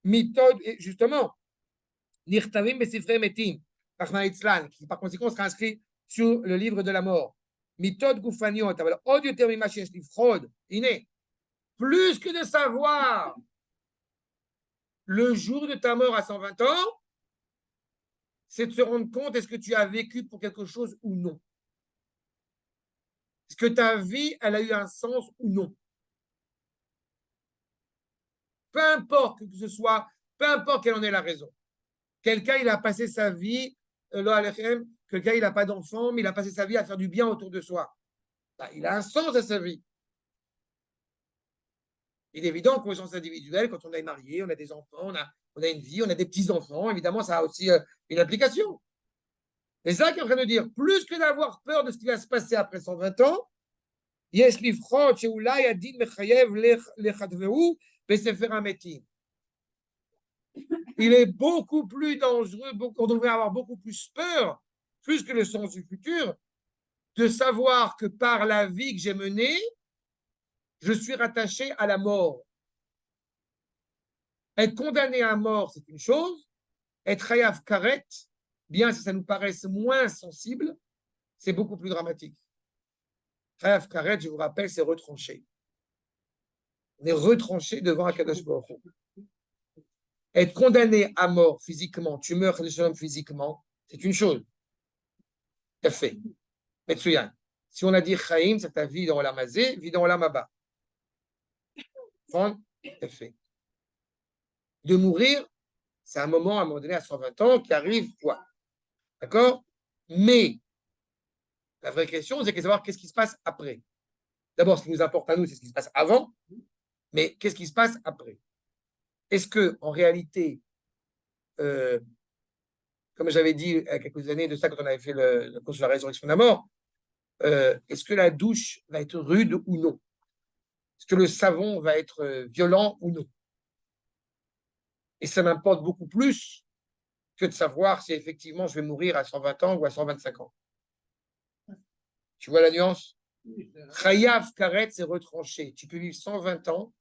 méthode, justement, Nirtavim Besifrei Metim, Rachman Litzlan, qui par conséquent sera inscrit sur le livre de la mort. Méthode Goufaniot, plus que de savoir le jour de ta mort à 120 ans, c'est de se rendre compte est-ce que tu as vécu pour quelque chose ou non. Est-ce que ta vie, elle a eu un sens ou non? Peu importe que ce soit, peu importe quelle en est la raison. Quelqu'un, il a passé sa vie, quelqu'un, il n'a pas d'enfant, mais il a passé sa vie à faire du bien autour de soi. Il a un sens à sa vie. Il est évident qu'au sens individuel, quand on est marié, on a des enfants, on a une vie, on a des petits-enfants, évidemment, ça a aussi une implication. Et ça qu'il est en train de dire, plus que d'avoir peur de ce qui va se passer après 120 ans, יש לפחות שאולי הדין מחייב לכתבהו בספר המתים. Il est beaucoup plus dangereux, on devrait avoir beaucoup plus peur, plus que le sens du futur, de savoir que par la vie que j'ai menée, je suis rattaché à la mort. Être condamné à mort, c'est une chose. Être hayav karet, bien si ça nous paraisse moins sensible, c'est beaucoup plus dramatique. Hayav karet, je vous rappelle, c'est retranché. On est retranché devant Akadosh Baruch Hu. Être condamné à mort physiquement, tu meurs physiquement, c'est une chose. T'as fait. Metsuyan. Si on a dit Chaim, c'est ta vie dans Olam Hazé, vie dans Olam Haba. T'as fait. De mourir, c'est un moment, à un moment donné, à 120 ans, qui arrive, quoi. D'accord? Mais la vraie question, c'est de savoir qu'est-ce qui se passe après. D'abord, ce qui nous importe à nous, c'est ce qui se passe avant, mais qu'est-ce qui se passe après? Est-ce que, en réalité, comme j'avais dit il y a quelques années de ça, quand on avait fait le cours sur la résurrection de la mort, est-ce que la douche va être rude ou non? Est-ce que le savon va être violent ou non? Et ça m'importe beaucoup plus que de savoir si effectivement je vais mourir à 120 ans ou à 125 ans. Tu vois la nuance? Chayav karet, c'est retranché. Tu peux vivre 120 ans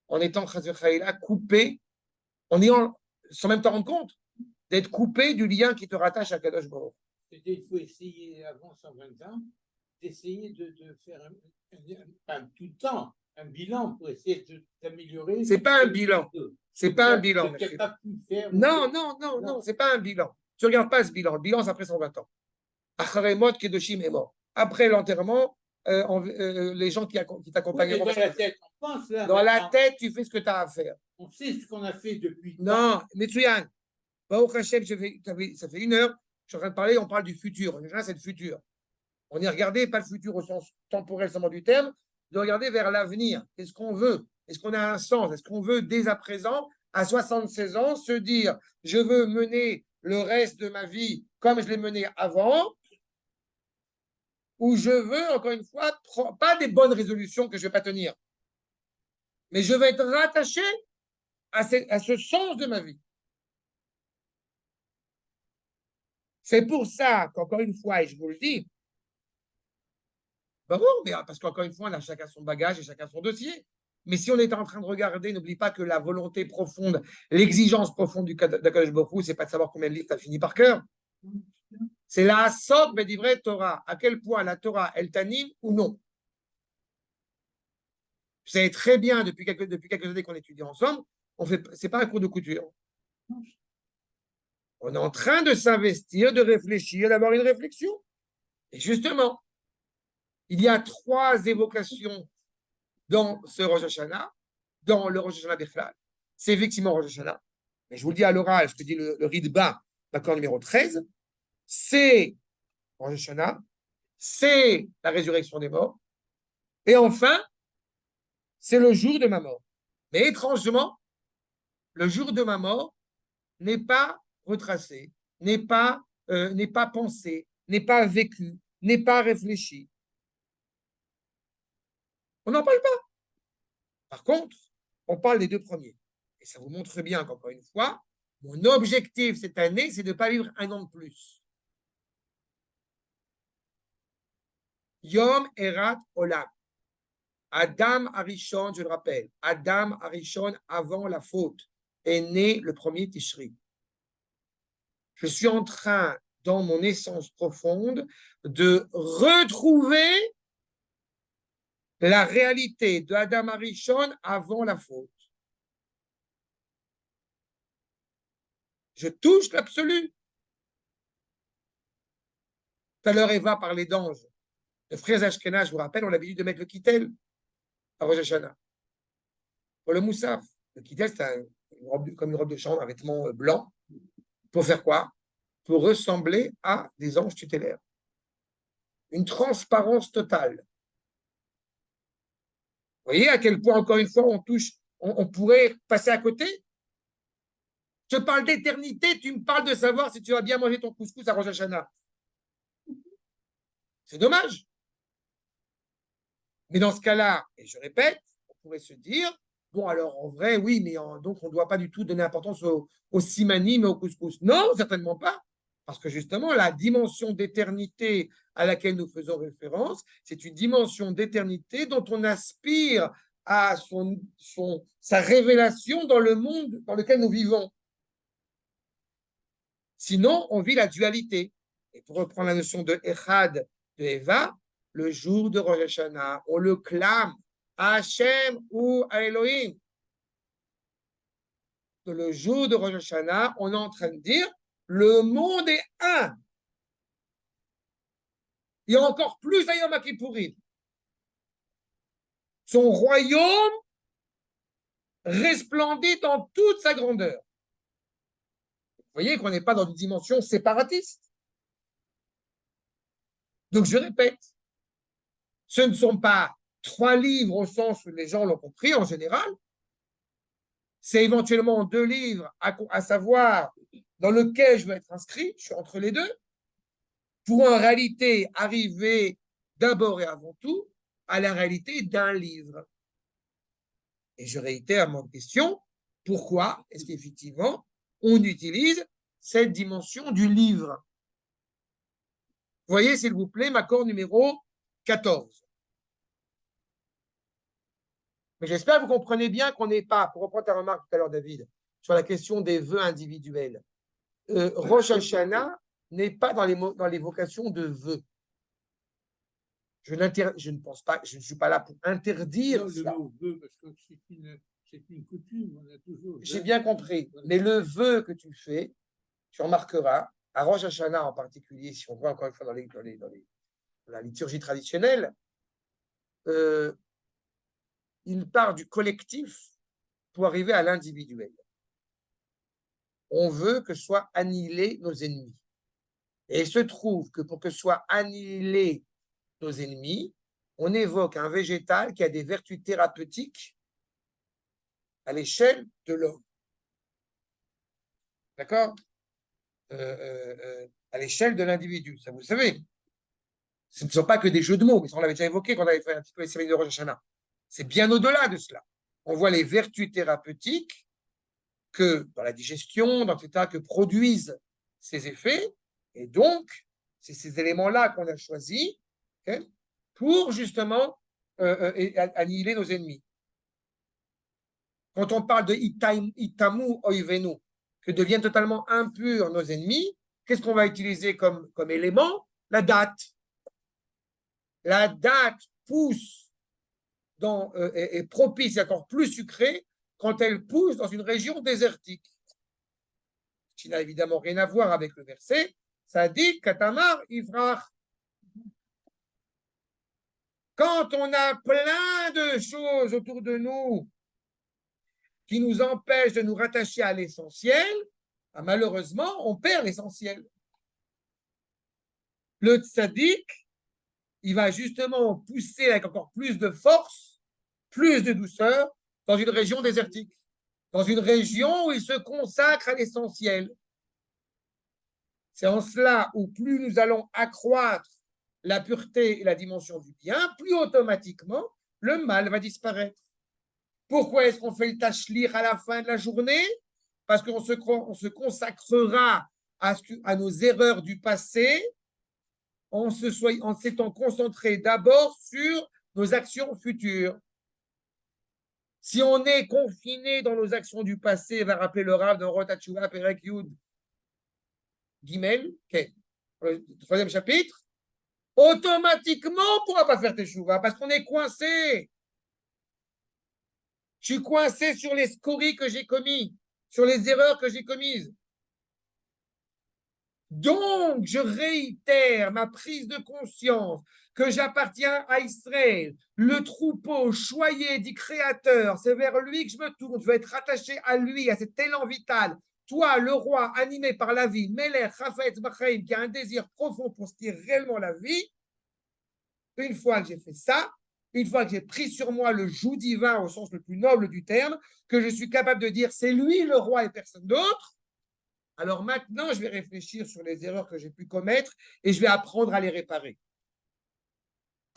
en étant coupé, sans même t'en rendre compte, d'être coupé du lien qui te rattache à Kadosh Baruch. Il faut essayer, avant 120 ans, d'essayer de faire tout le temps un bilan pour essayer d'améliorer. C'est pas un bilan. C'est pas un bilan. Non, c'est pas un bilan. Tu ne regardes pas ce bilan. Le bilan, c'est après 120 ans. Acharemot Kedoshim est mort. Après l'enterrement, les gens qui t'accompagnent. Dans la tête, tu fais ce que tu as à faire. On sait ce qu'on a fait depuis. Non, Metsuyan. Baruch Hashem, ça fait 1 heure, je suis en train de parler, on parle du futur. En général, c'est le futur. On y regardé, pas le futur au sens temporel seulement du terme, de regarder vers l'avenir. Qu'est-ce qu'on veut? Est-ce qu'on a un sens? Est-ce qu'on veut, dès à présent, à 76 ans, se dire je veux mener le reste de ma vie comme je l'ai mené avant, ou je veux, encore une fois, pas des bonnes résolutions que je ne vais pas tenir, mais je vais être rattaché à ce sens de ma vie. C'est pour ça qu'encore une fois, et je vous le dis, bah bon, mais parce qu'encore une fois, on a chacun son bagage et chacun son dossier. Mais si on est en train de regarder, n'oublie pas que la volonté profonde, l'exigence profonde du d'Akadosh Baruch Hu, c'est pas de savoir combien de livres tu as fini par cœur. C'est la Sod Bedivre Torah. À quel point la Torah, elle t'anime ou non. Vous savez très bien, depuis quelques années qu'on étudie ensemble, c'est pas un cours de couture. On est en train de s'investir, de réfléchir, d'avoir une réflexion. Et justement, il y a 3 évocations dans ce Rosh Hashanah, dans le Rosh Hashanah Bechlal. C'est effectivement Rosh Hashanah. Mais je vous le dis à l'oral, ce que dit le Ridba, l'accord numéro 13, c'est Rosh Hashanah, c'est la résurrection des morts, et enfin, c'est le jour de ma mort. Mais étrangement, le jour de ma mort n'est pas retracé, n'est pas pensé, n'est pas vécu, n'est pas réfléchi. On n'en parle pas. Par contre, on parle des 2 premiers. Et ça vous montre bien qu'encore une fois, mon objectif cette année, c'est de ne pas vivre 1 an de plus. Yom Erat Olam. Adam Arishon, je le rappelle, Adam Arishon, avant la faute, est né le 1er Tishri. Je suis en train, dans mon essence profonde, de retrouver la réalité de Adam Arishon avant la faute. Je touche l'absolu. Tout à l'heure, Eva parlait d'ange. Le frère Ashkenaz, je vous rappelle, on a l'habitude de mettre le kittel à Rosh Hashanah. Pour le moussaf. Le kittel, c'est comme une robe de chambre, un vêtement blanc. Pour faire quoi? Pour ressembler à des anges tutélaires. Une transparence totale. Vous voyez à quel point, encore une fois, on pourrait passer à côté? Je parle d'éternité, tu me parles de savoir si tu vas bien manger ton couscous à Rosh Hashanah. C'est dommage. Mais dans ce cas-là, et je répète, on pourrait se dire, bon, alors en vrai, oui, mais donc on ne doit pas du tout donner importance au simanim et au couscous. Non, certainement pas. Parce que justement, la dimension d'éternité à laquelle nous faisons référence, c'est une dimension d'éternité dont on aspire à sa révélation dans le monde dans lequel nous vivons. Sinon, on vit la dualité. Et pour reprendre la notion de Echad, de Eva, le jour de Rosh Hashanah, on le clame à Hachem ou à Elohim. Le jour de Rosh Hashanah, on est en train de dire le monde est un. Il y a encore plus à Yom Kippourim. Son royaume resplendit dans toute sa grandeur. Vous voyez qu'on n'est pas dans une dimension séparatiste. Donc je répète, ce ne sont pas 3 livres au sens où les gens l'ont compris en général. C'est éventuellement 2 livres, à savoir dans lequel je veux être inscrit, je suis entre les deux, pour en réalité arriver d'abord et avant tout à la réalité d'un livre. Et je réitère mon question, pourquoi est-ce qu'effectivement on utilise cette dimension du livre? Voyez, s'il vous plaît, Makor numéro 14. Mais j'espère que vous comprenez bien qu'on n'est pas, pour reprendre ta remarque tout à l'heure, David, sur la question des vœux individuels. Rosh Hashanah n'est pas dans les vocations de vœux. Je ne pense pas, je ne suis pas là pour interdire Non, cela. le mot vœu, parce que c'est une coutume, on a toujours. J'ai bien compris, mais le vœu que tu fais, tu remarqueras, à Rosh Hashanah en particulier, si on voit encore une fois dans la liturgie traditionnelle, il part du collectif pour arriver à l'individuel. On veut que soient annihilés nos ennemis. Et il se trouve que pour que soient annihilés nos ennemis, on évoque un végétal qui a des vertus thérapeutiques à l'échelle de l'homme. D'accord? À l'échelle de l'individu, ça vous le savez. Ce ne sont pas que des jeux de mots, mais ça on l'avait déjà évoqué quand on avait fait un petit peu les séries de Rosh Hashanah. C'est bien au-delà de cela. On voit les vertus thérapeutiques que dans la digestion, dans etc., que produisent ces effets. Et donc, c'est ces éléments-là qu'on a choisis pour justement annihiler nos ennemis. Quand on parle de itamu oivenu, que deviennent totalement impurs nos ennemis, qu'est-ce qu'on va utiliser comme élément? La date. La date pousse est propice et encore plus sucrée quand elle pousse dans une région désertique. Ce qui n'a évidemment rien à voir avec le verset. Ça dit Katamar Ivrach. Quand on a plein de choses autour de nous qui nous empêchent de nous rattacher à l'essentiel, malheureusement, on perd l'essentiel. Le tzaddik, il va justement pousser avec encore plus de force, plus de douceur, dans une région désertique, dans une région où il se consacre à l'essentiel. C'est en cela où plus nous allons accroître la pureté et la dimension du bien, plus automatiquement le mal va disparaître. Pourquoi est-ce qu'on fait le tachlir à la fin de la journée? Parce qu'on se consacrera à nos erreurs du passé en s'étant concentré d'abord sur nos actions futures. Si on est confiné dans nos actions du passé, va rappeler le Rav dans Rosh Hashanah Perek Yud Gimel, le 3e chapitre, automatiquement on ne pourra pas faire teshuva parce qu'on est coincé. Je suis coincé sur les scories que j'ai commis, sur les erreurs que j'ai commises. Donc, je réitère ma prise de conscience que j'appartiens à Israël, le troupeau choyé du Créateur. C'est vers lui que je me tourne. Je veux être rattaché à lui, à cet élan vital. Toi, le roi, animé par la vie, Melech, Chafetz, Bachaim, qui a un désir profond pour ce qui est réellement la vie. Une fois que j'ai fait ça, une fois que j'ai pris sur moi le joug divin au sens le plus noble du terme, que je suis capable de dire c'est lui le roi et personne d'autre, alors maintenant je vais réfléchir sur les erreurs que j'ai pu commettre et je vais apprendre à les réparer.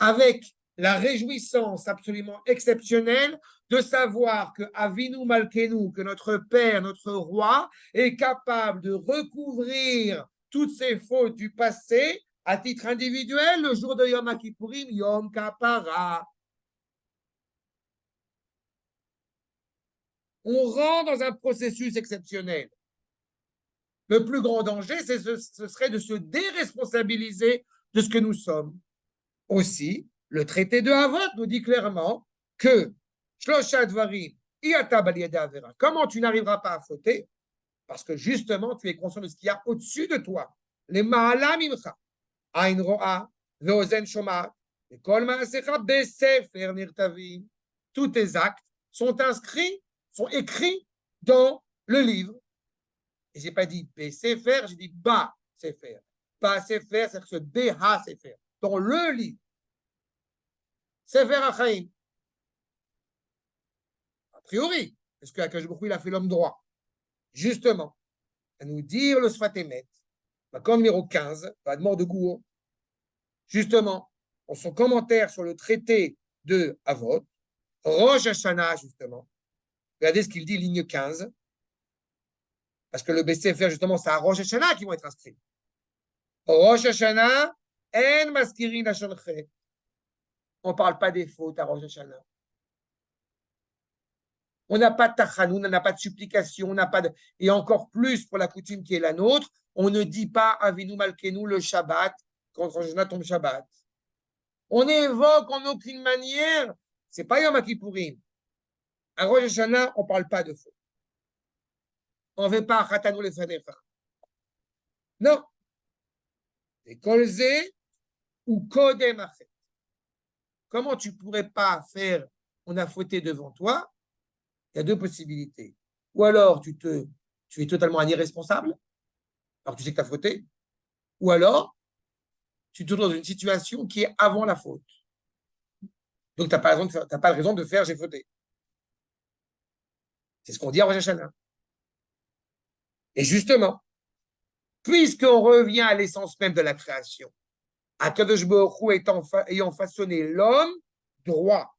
avec la réjouissance absolument exceptionnelle de savoir que Avinu Malkenu, que notre Père, notre Roi, est capable de recouvrir toutes ces fautes du passé à titre individuel le jour de Yom Kippourim, Yom Kapara. On rentre dans un processus exceptionnel. Le plus grand danger, ce serait de se déresponsabiliser de ce que nous sommes. Aussi, le traité de Havot nous dit clairement que Shlosha Dvarim, Iyata Balieda Avera. Comment tu n'arriveras pas à fauter? Parce que justement, tu es conscient de ce qu'il y a au-dessus de toi. Les Ma'ala Mimcha, Ain Ro'a, Veozen Shomat, et Kol Ma'asecha Besefer Nirtavim. Tous tes actes sont inscrits, sont écrits dans le livre. Et je n'ai pas dit Besefer, j'ai dit Ba Sefer. Ba Sefer, c'est-à-dire ce Beha Sefer, dans le livre. Sefer Achaim. A priori, est-ce que Akash Baruch Hu, il a fait l'homme droit? Justement, à nous dire le Sfat Emet, Makom numéro 15, pas de mort de Gour, justement, en son commentaire sur le traité de Avot, Rosh Hashanah, justement, regardez ce qu'il dit, ligne 15, parce que le BCFR, justement, c'est à Rosh Hashanah qui vont être inscrits. Rosh Hashanah, En Maskirin Lashon Chet. On ne parle pas des fautes à Rosh Hashanah. On n'a pas de tachanoun, on n'a pas de supplication, on n'a pas de... Et encore plus pour la coutume qui est la nôtre, on ne dit pas Avinu Malkenu le Shabbat quand Rosh Hashanah tombe Shabbat. On évoque en aucune manière, c'est pas Yom Kippourim. À Rosh Hashanah, on ne parle pas de faute. On ne veut pas Chatanou le Fanecha. Non. Et Kolze ou Kodem Achet. Comment tu ne pourrais pas faire on a fauté devant toi? Il y a deux possibilités. Ou alors tu es totalement un irresponsable, alors tu sais que tu as fauté, ou alors tu te trouves dans une situation qui est avant la faute. Donc tu n'as pas de raison de faire j'ai fauté. C'est ce qu'on dit à Rosh Hashanah. Et justement, puisqu'on revient à l'essence même de la création, Akadosh Baruch Hu ayant façonné l'homme droit.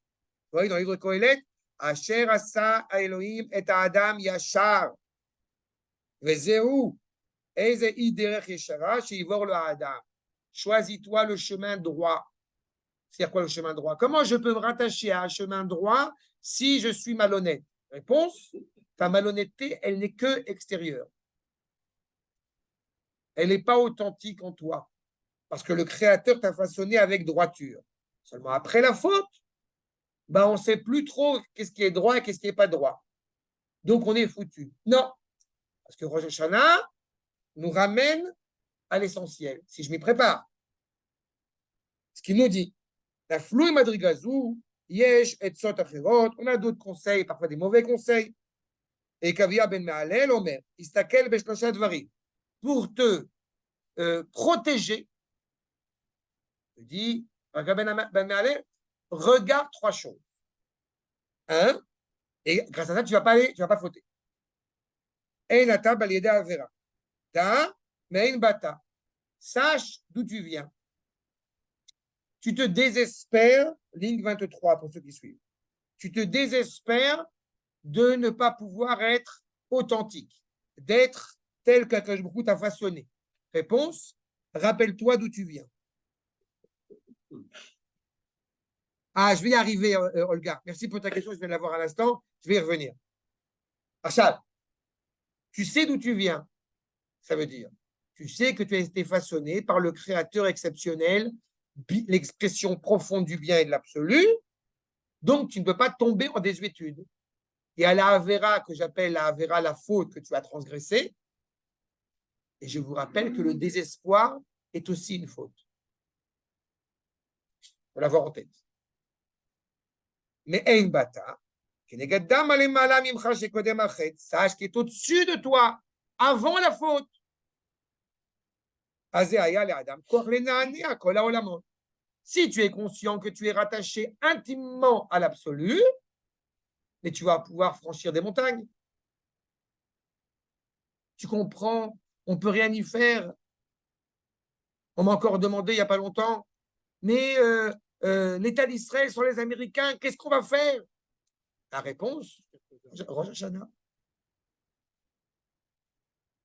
Vous voyez dans le livre de Kohelet, Asher asa Elohim et Adam yashar. Vezeu, eze iderech yeshara, sheivor le Adam. Choisis-toi le chemin droit. C'est quoi le chemin droit? Comment je peux me rattacher à un chemin droit si je suis malhonnête? Réponse, ta malhonnêteté, elle n'est que extérieure. Elle n'est pas authentique en toi. Parce que le Créateur t'a façonné avec droiture. Seulement après la faute, ben on ne sait plus trop qu'est-ce qui est droit et qu'est-ce qui n'est pas droit. Donc on est foutu. Non. Parce que Rosh Hashanah nous ramène à l'essentiel, si je m'y prépare. Ce qu'il nous dit, la floui madrigazou, yesh et sot acherot, on a d'autres conseils, parfois des mauvais conseils. Et Kavia ben Me'alel, Omer, istakel beshlosha dvarim, pour te protéger, je dis, ben Me'alel, regarde trois choses. Un, et grâce à ça, tu ne vas pas fauter. Einata balieda avera. Ta, mein bata. Sache d'où tu viens. Tu te désespères, ligne 23 pour ceux qui suivent. Tu te désespères de ne pas pouvoir être authentique, d'être tel qu'Akadosh Baruch Hu t'a façonné. Réponse, rappelle-toi d'où tu viens. Ah, je vais y arriver, Olga. Merci pour ta question, je viens de l'avoir à l'instant. Je vais y revenir. Achab, tu sais d'où tu viens. Ça veut dire, tu sais que tu as été façonné par le Créateur exceptionnel, l'expression profonde du bien et de l'absolu, donc tu ne peux pas tomber en désuétude. Et à la Avera, que j'appelle la Avera, la faute que tu as transgressée, et je vous rappelle que le désespoir est aussi une faute. Il faut l'avoir en tête. Mais Ein Bata, sache qui est au-dessus de toi, avant la faute. Si tu es conscient que tu es rattaché intimement à l'absolu, mais tu vas pouvoir franchir des montagnes. Tu comprends, on ne peut rien y faire. On m'a encore demandé il n'y a pas longtemps, mais l'État d'Israël sont les Américains, qu'est-ce qu'on va faire? La réponse, Rosh Hashanah.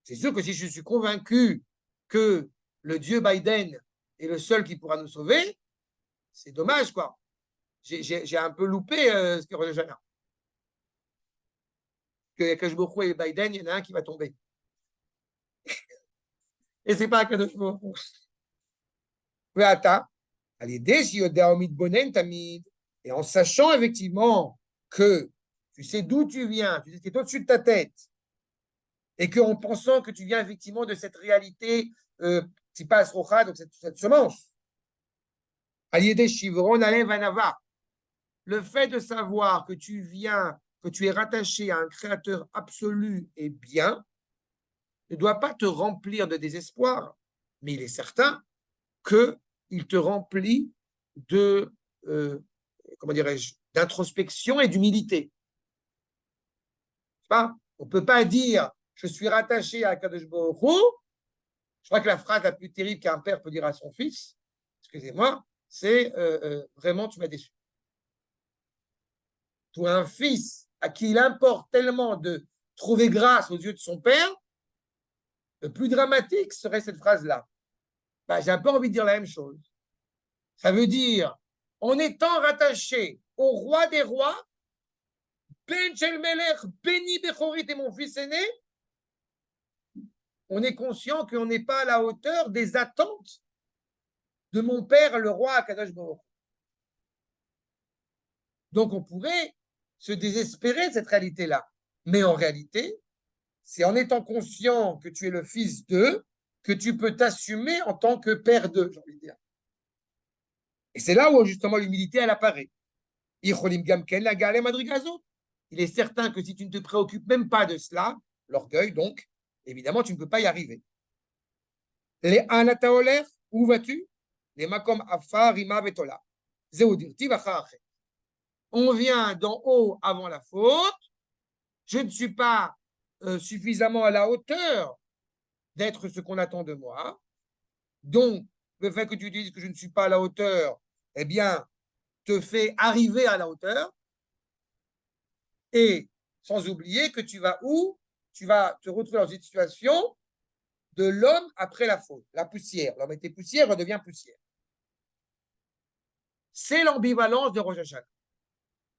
C'est sûr que si je suis convaincu que le Dieu Biden est le seul qui pourra nous sauver, c'est dommage, quoi. J'ai un peu loupé ce que Rosh Hashanah. Que je me et Biden, il y en a un qui va tomber. Et c'est pas Akadosh Baruch Hu. Et en sachant effectivement que tu sais d'où tu viens, tu sais ce qui est au-dessus de ta tête, et qu'en pensant que tu viens effectivement de cette réalité, Tipa Asrocha, donc cette semence, le fait de savoir que tu viens, que tu es rattaché à un créateur absolu et bien, ne doit pas te remplir de désespoir, mais il est certain qu'il te remplit de, comment dirais-je, d'introspection et d'humilité. On ne peut pas dire je suis rattaché à Kadosh Baruch Hu. Je crois que la phrase la plus terrible qu'un père peut dire à son fils, excusez-moi, c'est vraiment tu m'as déçu. Toi, un fils à qui il importe tellement de trouver grâce aux yeux de son père, le plus dramatique serait cette phrase-là. J'ai un peu envie de dire la même chose. Ça veut dire, en étant rattaché au roi des rois, Ben Shel Melech, béni Bechorit et mon fils aîné, on est conscient qu'on n'est pas à la hauteur des attentes de mon père, le roi Akadosh Baruch Hu. Donc on pourrait se désespérer de cette réalité-là. Mais en réalité, c'est en étant conscient que tu es le fils d'eux que tu peux t'assumer en tant que père d'eux, j'ai envie de dire. Et c'est là où justement l'humilité, elle apparaît. Il est certain que si tu ne te préoccupes même pas de cela, l'orgueil, donc, évidemment, tu ne peux pas y arriver. Les anataoler, où vas-tu? Les makom afar ima betola. Zeudirti vacharachet. On vient d'en haut avant la faute. Je ne suis pas suffisamment à la hauteur d'être ce qu'on attend de moi. Donc, le fait que tu dises que je ne suis pas à la hauteur, eh bien, te fait arriver à la hauteur. Et sans oublier que tu vas où? Tu vas te retrouver dans une situation de l'homme après la faute, la poussière. L'homme était poussière, redevient poussière. C'est l'ambivalence de Rosh Hashanah.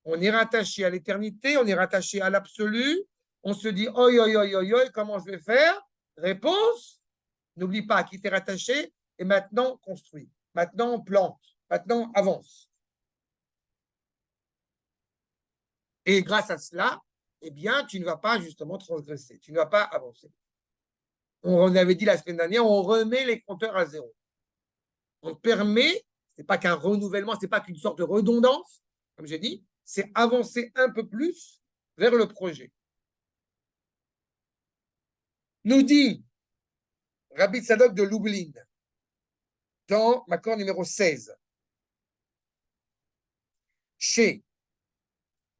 On est rattaché à l'éternité, on est rattaché à l'absolu. On se dit, oi, oi, oi, oi, oi, comment je vais faire? Réponse, n'oublie pas à qui t'es rattaché et maintenant construis. Maintenant plante. Maintenant avance. Et grâce à cela, eh bien, tu ne vas pas justement transgresser, tu ne vas pas avancer. On avait dit la semaine dernière, on remet les compteurs à zéro. On permet, ce n'est pas qu'un renouvellement, ce n'est pas qu'une sorte de redondance, comme j'ai dit, c'est avancer un peu plus vers le projet. Nous dit Rabbi Tzadok de Lublin, dans Makor numéro 16, chez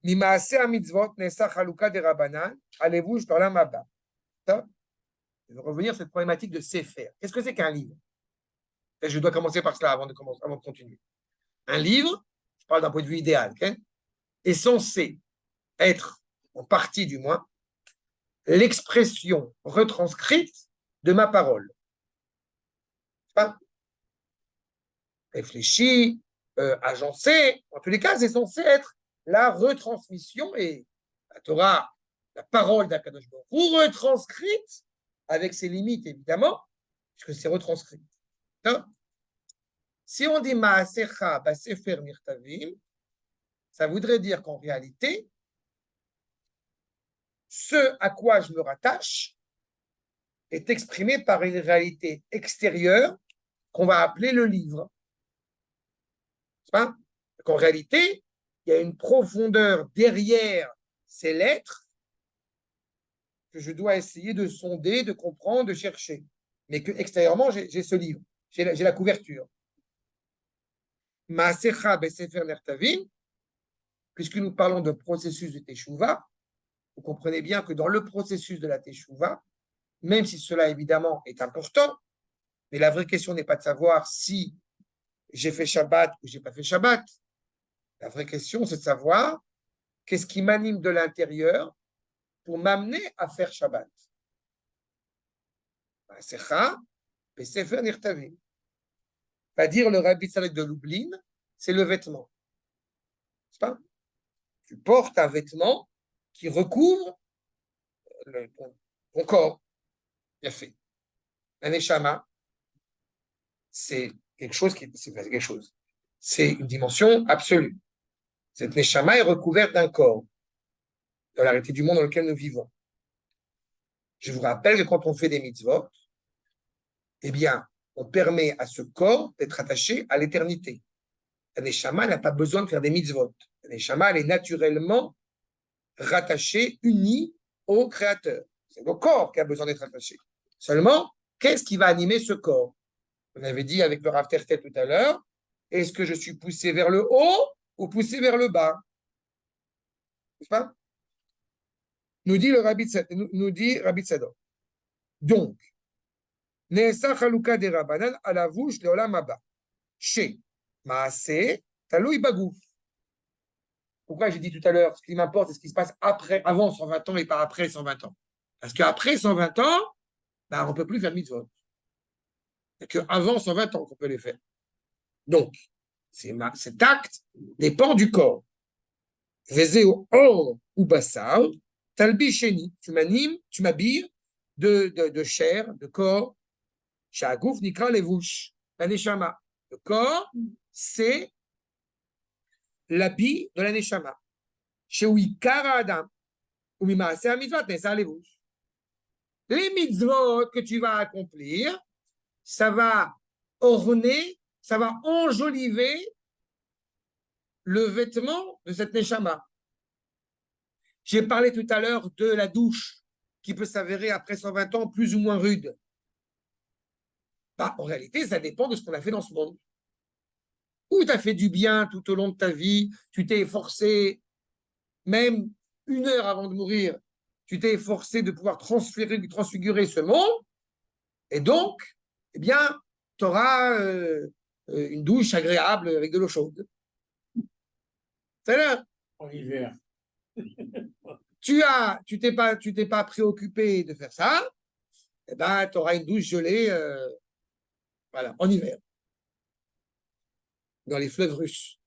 Mimaase HaMitzvot Nesa Chaluka de Rabbanan, allez-vous, je parle à Maba. Je vais revenir sur cette problématique de Sefer. Qu'est-ce que c'est qu'un livre? Et je dois commencer par cela avant de continuer. Un livre, je parle d'un point de vue idéal, okay, est censé être, en partie du moins, l'expression retranscrite de ma parole. Pas réfléchi, agencé, en tous les cas, c'est censé être la retransmission et la Torah, la parole d'Akadosh Baruch Hu, retranscrite avec ses limites évidemment, puisque c'est retranscrit. Non? Si on dit Ma'asecha Basefer Mirtavim, ça voudrait dire qu'en réalité, ce à quoi je me rattache est exprimé par une réalité extérieure qu'on va appeler le livre. En réalité, il y a une profondeur derrière ces lettres que je dois essayer de sonder, de comprendre, de chercher. Mais que extérieurement, j'ai ce livre, j'ai la couverture. Ma'asecha Besefer Mirtavim, puisque nous parlons de processus de Teshuvah, vous comprenez bien que dans le processus de la Teshuvah, même si cela évidemment est important, mais la vraie question n'est pas de savoir si j'ai fait Shabbat ou j'ai pas fait Shabbat. La vraie question, c'est de savoir qu'est-ce qui m'anime de l'intérieur pour m'amener à faire Shabbat. Secha, Sefer Nirtavim. Va dire le Rabbi Tzadok de Lublin, c'est le vêtement. C'est pas? Tu portes un vêtement qui recouvre ton corps. Bien fait. Un neshama, c'est quelque chose c'est une dimension absolue. Cette neshama est recouverte d'un corps, dans la réalité du monde dans lequel nous vivons. Je vous rappelle que quand on fait des mitzvot, eh bien, on permet à ce corps d'être attaché à l'éternité. La neshama n'a pas besoin de faire des mitzvot. La neshama, elle est naturellement rattachée, unie au Créateur. C'est le corps qui a besoin d'être attaché. Seulement, qu'est-ce qui va animer ce corps? On avait dit avec le Rav Tertel tout à l'heure, est-ce que je suis poussé vers le haut ou poussé vers le bas? N'est-ce pas? Nous dit Rabbi Tzadok. Donc, Ne'esa chaluka de Rabbanan alavush leolam haba. Chez Maaseh, taloui bagouf. Pourquoi j'ai dit tout à l'heure, ce qui m'importe, c'est ce qui se passe avant 120 ans et pas après 120 ans. Parce qu'après 120 ans, on ne peut plus faire mitzvot. Il n'y a qu'avant 120 ans qu'on peut les faire. Donc, cet acte dépend du corps. Vezeo or ou bassar, talbi sheni, tu m'habilles de chair, de corps. Shagouf nikra levush, la neshama. Le corps, c'est l'habit de la neshama. Shehui kara adam, ou mimaase a mitzvot, nesa levush. Les mitzvot que tu vas accomplir, ça va orner, ça va enjoliver le vêtement de cette neshama. J'ai parlé tout à l'heure de la douche qui peut s'avérer après 120 ans plus ou moins rude. En réalité, ça dépend de ce qu'on a fait dans ce monde. Ou tu as fait du bien tout au long de ta vie, tu t'es efforcé, même 1 heure avant de mourir, tu t'es efforcé de pouvoir transfigurer ce monde, et donc, eh bien, tu auras une douche agréable avec de l'eau chaude. C'est là. En hiver. Tu t'es pas préoccupé de faire ça, eh ben, tu auras une douche gelée voilà, en hiver, dans les fleuves russes.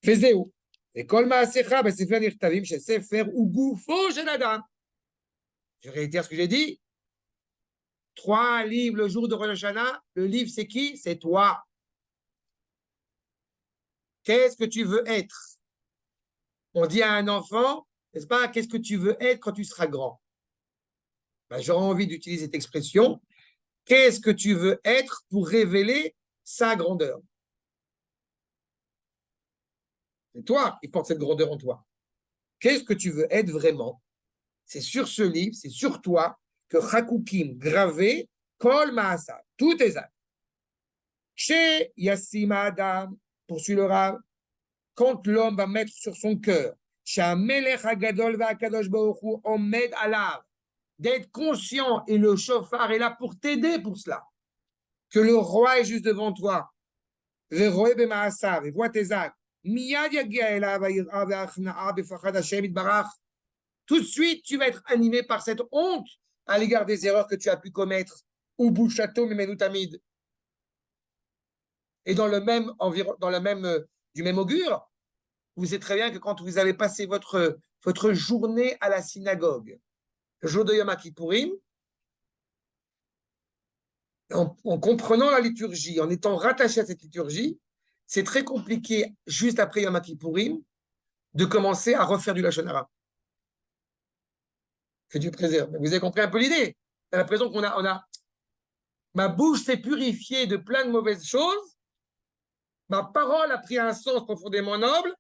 Fais-zéo. Et kol ma'asecha b'sefer nirtavim shel sefer ugufo shel adam. Je réitère ce que j'ai dit. 3 livres le jour de Rosh Hashanah. Le livre, c'est qui? C'est toi. Qu'est-ce que tu veux être? On dit à un enfant, n'est-ce pas, qu'est-ce que tu veux être quand tu seras grand? J'aurais envie d'utiliser cette expression. Qu'est-ce que tu veux être pour révéler sa grandeur? C'est toi qui portes cette grandeur en toi. Qu'est-ce que tu veux être vraiment? C'est sur ce livre, c'est sur toi que Chakukim gravé Kol Maasa, tous tes actes. Chez Yassima Adam, poursuit le Rav, quand l'homme va mettre sur son cœur, Shamelech Hagadol Va'akadosh Baruch Hu Omed Alav, d'être conscient, et le chauffard est là pour t'aider pour cela, que le roi est juste devant toi, Veroe B'Maasav, et voit tes actes, Miyad Yagia Elav Ha'yir'a Ve'achna'a B'fachad Hashem Yitbarach. Tout de suite, tu vas être animé par cette honte à l'égard des erreurs que tu as pu commettre. Ou Bouchato Mimenu Tamid. Et dans le même du même augure, vous savez très bien que quand vous avez passé votre journée à la synagogue, le jour de Yom Kippourim, en comprenant la liturgie, en étant rattaché à cette liturgie, c'est très compliqué, juste après Yom Kippourim, de commencer à refaire du Lashon Hara. Que Dieu préserve. Vous avez compris un peu l'idée? J'ai l'impression ma bouche s'est purifiée de plein de mauvaises choses, ma parole a pris un sens profondément noble,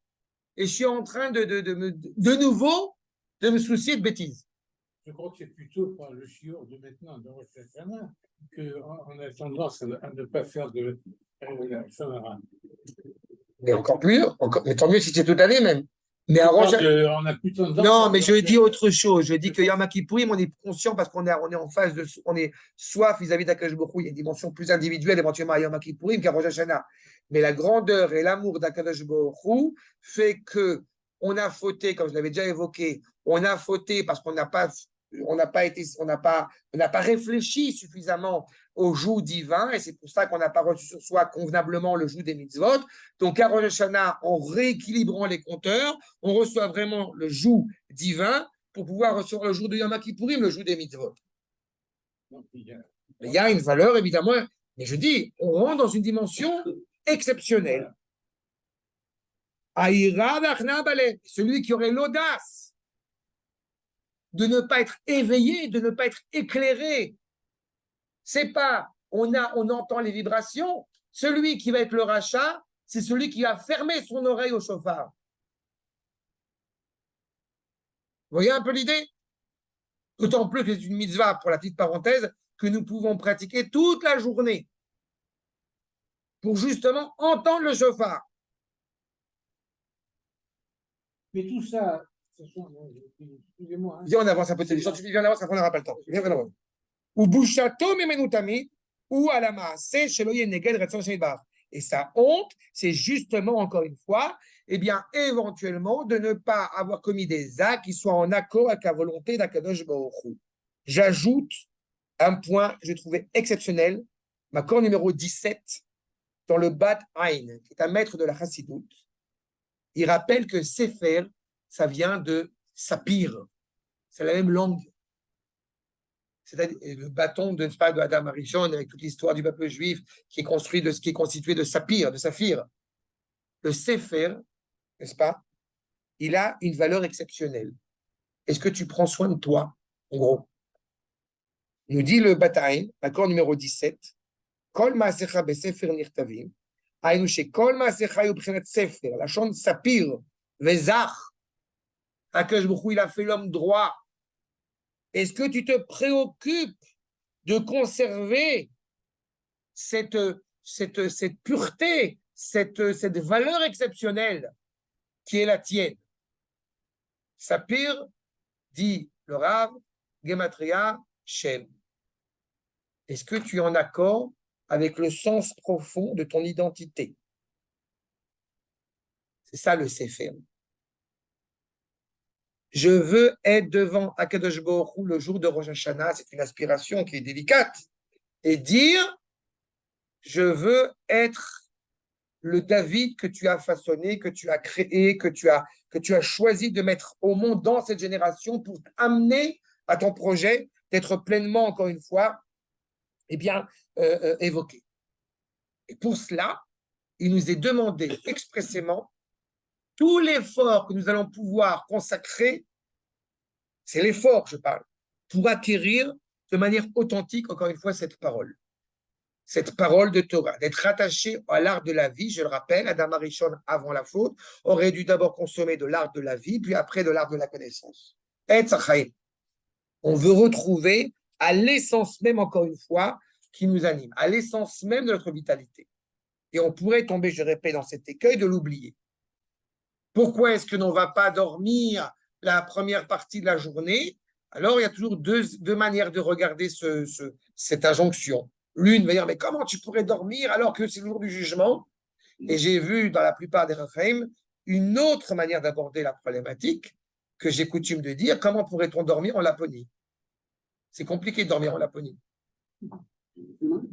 et je suis en train de nouveau de me soucier de bêtises. Je crois que c'est plutôt par le shiur de maintenant, de Rosh Hashanah, qu'on a tendance à ne pas faire de la Shonara. Mais encore plus, mais tant mieux si c'est toute l'année même. Mais à Rosh On a plus de temps. Non, mais je dis autre chose. Je dis que Yom Kippourim, on est conscient parce qu'on est en phase de, on est soif vis-à-vis d'Akadosh Baruch Hu. Il y a une dimension plus individuelle éventuellement à Yom Kippourim qu'à Rosh Hashanah. Mais la grandeur et l'amour d'Akadosh Baruch Hu fait que on a fauté, comme je l'avais déjà évoqué, on a fauté parce qu'on n'a pas réfléchi suffisamment au joug divin, et c'est pour ça qu'on n'a pas reçu sur soi convenablement le joug des mitzvot. Donc, à Rosh Hashanah, en rééquilibrant les compteurs, on reçoit vraiment le joug divin pour pouvoir recevoir le jour de Yom Kippourim, le joug des mitzvot. Il y a une valeur, évidemment, mais je dis, on rentre dans une dimension exceptionnelle. Celui qui aurait l'audace de ne pas être éveillé, de ne pas être éclairé. C'est pas, on entend les vibrations. Celui qui va être le rachat, c'est celui qui a fermé son oreille au chauffard. Vous voyez un peu l'idée? D'autant plus que c'est une mitzvah, pour la petite parenthèse, que nous pouvons pratiquer toute la journée pour justement entendre le chauffard. Mais tout ça, excusez-moi. Viens, on avance un peu. Viens, on avance, après on n'aura pas le temps. Viens, on avance. Ou bouchato memenutami, ou à la maaseh shelo yeneged ratzon sheibar. Et sa honte, c'est justement, encore une fois, eh bien, éventuellement, de ne pas avoir commis des actes qui soient en accord avec la volonté d'Akadosh Baruch Hu. J'ajoute un point que j'ai trouvé exceptionnel, ma corps numéro 17, dans le Bat Ain, qui est un maître de la Chassidut. Il rappelle que Sefer, ça vient de Sapir. C'est la même langue. C'est-à-dire le bâton de Adam Arishon, avec toute l'histoire du peuple juif qui est construit de ce qui est constitué de saphir, Le Sefer, n'est-ce pas, il a une valeur exceptionnelle. Est-ce que tu prends soin de toi, en gros? Il nous dit le Bataïn, accord numéro 17, Kol Maasecha Besefer Nirtavim, Aïnou chez Kol Maasecha Yubchenat Sefer, la chante Sapir, Vezach, Akadosh Baruch Hu, il a fait l'homme droit. Est-ce que tu te préoccupes de conserver cette pureté, cette valeur exceptionnelle qui est la tienne? Sapir, dit le Rav, Gematria, Shem. Est-ce que tu es en accord avec le sens profond de ton identité? C'est ça le Sefer. Je veux être devant Akadosh Baruch Hu le jour de Rosh Hashanah, c'est une aspiration qui est délicate, et dire, je veux être le David que tu as façonné, que tu as créé, que tu as choisi de mettre au monde dans cette génération pour amener à ton projet d'être pleinement, encore une fois, eh bien, évoqué. Et pour cela, il nous est demandé expressément tout l'effort que nous allons pouvoir consacrer, c'est l'effort, je parle, pour acquérir de manière authentique, encore une fois, cette parole de Torah, d'être rattaché à l'art de la vie. Je le rappelle, Adam Arishon, avant la faute, aurait dû d'abord consommer de l'art de la vie, puis après de l'art de la connaissance. On veut retrouver à l'essence même, encore une fois, qui nous anime, à l'essence même de notre vitalité. Et on pourrait tomber, je répète, dans cet écueil de l'oublier. Pourquoi est-ce que l'on ne va pas dormir la première partie de la journée? Alors, il y a toujours deux manières de regarder cette injonction. L'une va dire, mais comment tu pourrais dormir alors que c'est le jour du jugement? Et j'ai vu dans la plupart des Raphaïm une autre manière d'aborder la problématique que j'ai coutume de dire, comment pourrait-on dormir en Laponie? C'est compliqué de dormir en Laponie. Vous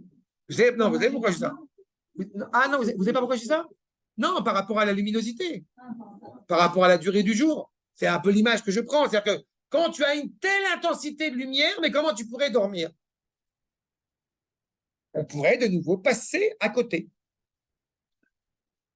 savez pourquoi je dis ça? Ah non, vous savez pas pourquoi je dis ça? Non, par rapport à la luminosité, par rapport à la durée du jour. C'est un peu l'image que je prends. C'est-à-dire que quand tu as une telle intensité de lumière, mais comment tu pourrais dormir? On pourrait de nouveau passer à côté.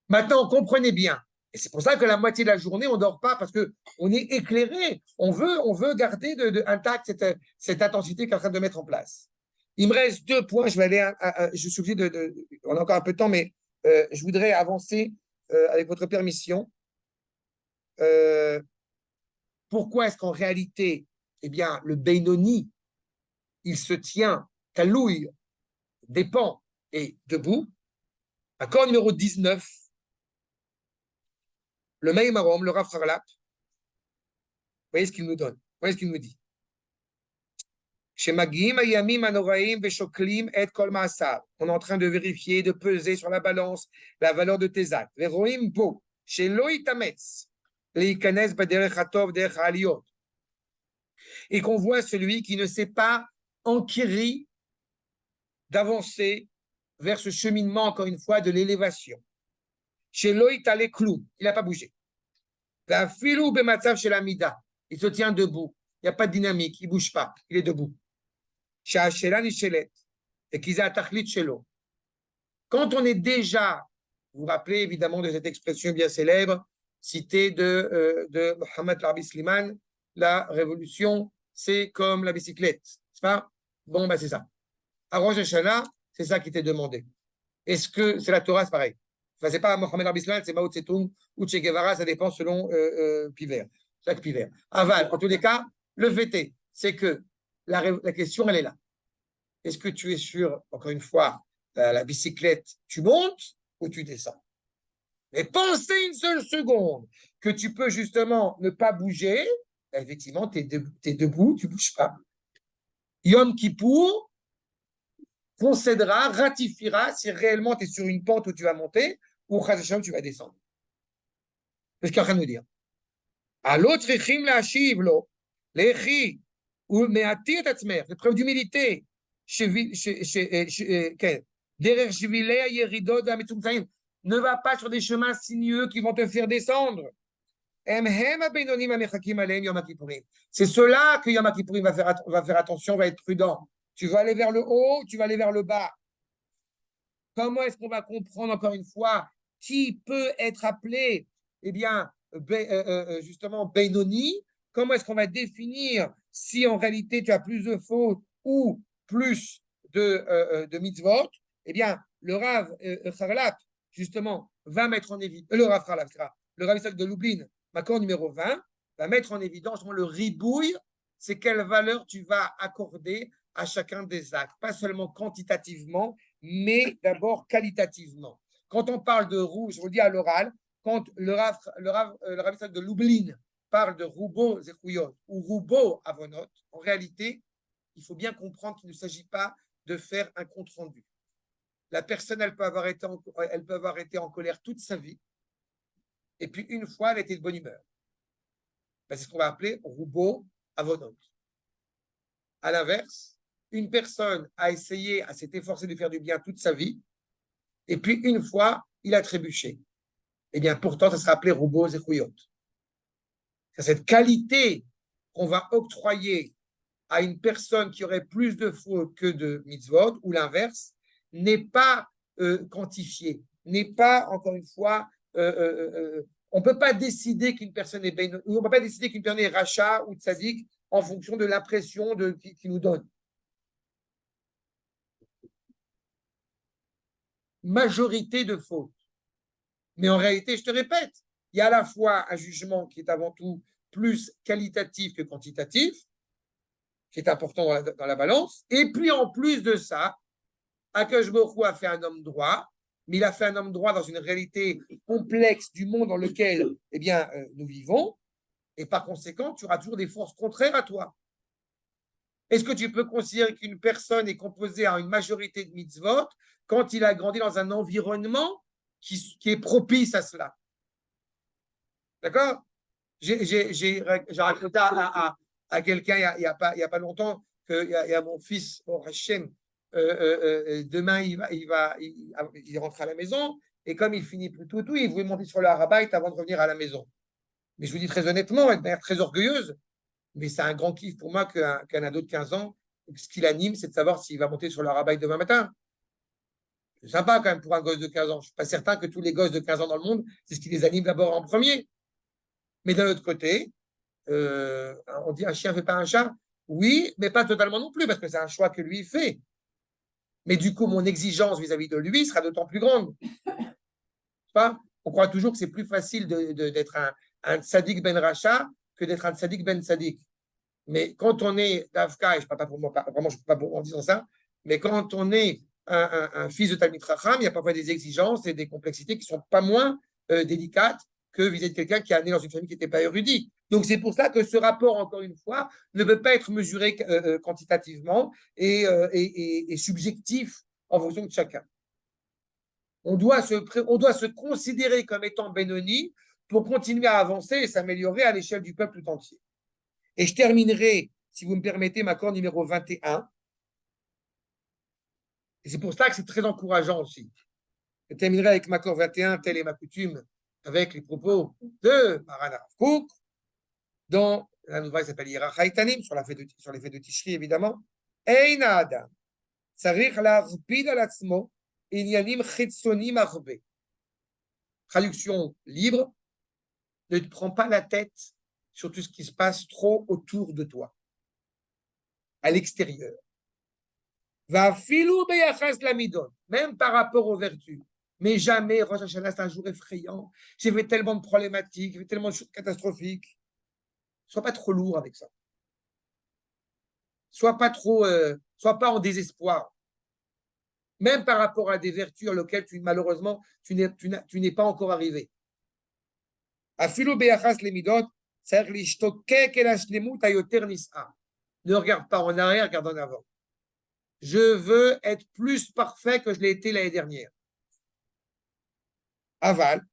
Maintenant, comprenez bien. Et c'est pour ça que la moitié de la journée, on ne dort pas parce qu'on est éclairé. On veut garder intacte cette intensité qu'on est en train de mettre en place. Il me reste 2 points. Je vais aller je suis obligé on a encore un peu de temps, mais je voudrais avancer avec votre permission. Pourquoi est-ce qu'en réalité, eh bien, le Beinoni, il se tient, talouille, dépend et debout? Accord numéro 19. Le Meï Marom, le Rav Harlap, vous voyez ce qu'il nous donne, vous voyez ce qu'il nous dit. On est en train de vérifier, de peser sur la balance la valeur de tes actes. Et qu'on voit celui qui ne s'est pas enquéri d'avancer vers ce cheminement, encore une fois, de l'élévation. Chez Loït il n'a pas bougé. Il se tient debout. Il n'y a pas de dynamique, il ne bouge pas, il est debout. Quand on est déjà, vous vous rappelez évidemment de cette expression bien célèbre, citée de Mohammed Larbi Sliman, la révolution, c'est comme la bicyclette. C'est pas? Bon, ben c'est ça. À Rosh Hashanah, c'est ça qui était demandé. Est-ce que c'est la Torah, c'est pareil? Enfin, c'est pas Mohammed Larbi Sliman, c'est Mao Tse-tung ou Che Guevara, ça dépend selon Pivert. Chaque Pivert. Aval, en tous les cas, le fait c'est que la question, elle est là. Est-ce que tu es sur, encore une fois, la bicyclette, tu montes ou tu descends? Mais pensez une seule seconde que tu peux justement ne pas bouger, effectivement, tu es debout, tu ne bouges pas. Yom Kippour concédera, ratifiera si réellement tu es sur une pente où tu vas monter ou tu vas descendre. C'est ce qu'il est en train de nous dire. À l'autre, l'épreuve d'humilité. Ne va pas sur des chemins sinueux qui vont te faire descendre. C'est cela que Yom Kippourim va faire attention, va être prudent. Tu vas aller vers le haut, tu vas aller vers le bas. Comment est-ce qu'on va comprendre encore une fois qui peut être appelé, eh bien, justement, Benoni? Comment est-ce qu'on va définir si en réalité tu as plus de fautes ou plus de mitzvot? Eh bien, le Rav Harlap, justement, va mettre en évidence, le Rav Harlap, le Rav Isaac de Lublin, Makor numéro 20, va mettre en évidence le ribouille, c'est quelle valeur tu vas accorder à chacun des actes, pas seulement quantitativement, mais d'abord qualitativement. Quand on parle de roux, je vous le dis à l'oral, quand le Rav Isaac de Lublin parle de Roubo Zechuyot ou Roubo Avonot, en réalité, il faut bien comprendre qu'il ne s'agit pas de faire un compte-rendu. La personne, elle peut avoir été en colère toute sa vie, et puis une fois, elle était de bonne humeur. Ben, c'est ce qu'on va appeler Roubo Avonot. À l'inverse, une personne s'est efforcée de faire du bien toute sa vie, et puis une fois, il a trébuché. Eh bien, pourtant, ça sera appelé Roubo Zechuyot. C'est cette qualité qu'on va octroyer à une personne qui aurait plus de fautes que de mitzvot, ou l'inverse, n'est pas quantifiée, n'est pas, encore une fois, on ne peut pas décider qu'une personne est on ne peut pas décider qu'une personne est rachat ou tzaddik en fonction de l'impression qu'il nous donne. Majorité de fautes. Mais en réalité, je te répète, il y a à la fois un jugement qui est avant tout plus qualitatif que quantitatif, qui est important dans la balance, et puis en plus de ça, Akash Baruch Hu a fait un homme droit, mais il a fait un homme droit dans une réalité complexe du monde dans lequel nous vivons, et par conséquent, tu auras toujours des forces contraires à toi. Est-ce que tu peux considérer qu'une personne est composée à une majorité de mitzvot quand il a grandi dans un environnement qui est propice à cela? D'accord? J'ai raconté à quelqu'un il y a pas longtemps qu'il y a mon fils, oh Hachem, demain il rentre à la maison et comme il finit plus tout, il voulait monter sur le Harabait avant de revenir à la maison. Mais je vous dis très honnêtement, de manière très orgueilleuse, mais c'est un grand kiff pour moi qu'un ado de 15 ans, ce qui l'anime, c'est de savoir s'il va monter sur le Harabait demain matin. C'est sympa quand même pour un gosse de 15 ans. Je ne suis pas certain que tous les gosses de 15 ans dans le monde, c'est ce qui les anime d'abord en premier. Mais d'un autre côté, on dit un chien ne fait pas un chat. Oui, mais pas totalement non plus, parce que c'est un choix que lui fait. Mais du coup, mon exigence vis-à-vis de lui sera d'autant plus grande. On croit toujours que c'est plus facile d'être un tzaddik ben Racha que d'être un tzaddik ben tzaddik. Mais quand on est d'Afka, et je ne parle pas pour moi, vraiment, je ne parle pas en disant ça, mais quand on est un fils de Talmid Chacham, il y a parfois des exigences et des complexités qui ne sont pas moins délicates que vis-à-vis de quelqu'un qui est né dans une famille qui n'était pas érudite. Donc, c'est pour ça que ce rapport, encore une fois, ne peut pas être mesuré quantitativement et subjectif en fonction de chacun. On doit se considérer comme étant Benoni pour continuer à avancer et s'améliorer à l'échelle du peuple tout entier. Et je terminerai, si vous me permettez, ma corde numéro 21. Et c'est pour ça que c'est très encourageant aussi. Je terminerai avec ma corde 21, telle est ma coutume, avec les propos de Maran Rav Kook, dans la nouvelle qui s'appelle Yirach Haïtanim, sur les fêtes de Tishri, évidemment. Eina Adam, Tsarich La'arpid al Atzmo, Inyanim Chitsonim Arbe. Traduction libre, ne te prends pas la tête sur tout ce qui se passe trop autour de toi, à l'extérieur. Va filou beyachas lamidon, même par rapport aux vertus. Mais jamais, Rosh Hashanah, c'est un jour effrayant. J'ai vu tellement de problématiques, j'ai vu tellement de choses catastrophiques. Sois pas trop lourd avec ça. Sois pas en désespoir. Même par rapport à des vertus auxquelles malheureusement, tu n'es pas encore arrivé. Afilo beyachas lemidot, ne regarde pas en arrière, regarde en avant. Je veux être plus parfait que je l'ai été l'année dernière. Aval,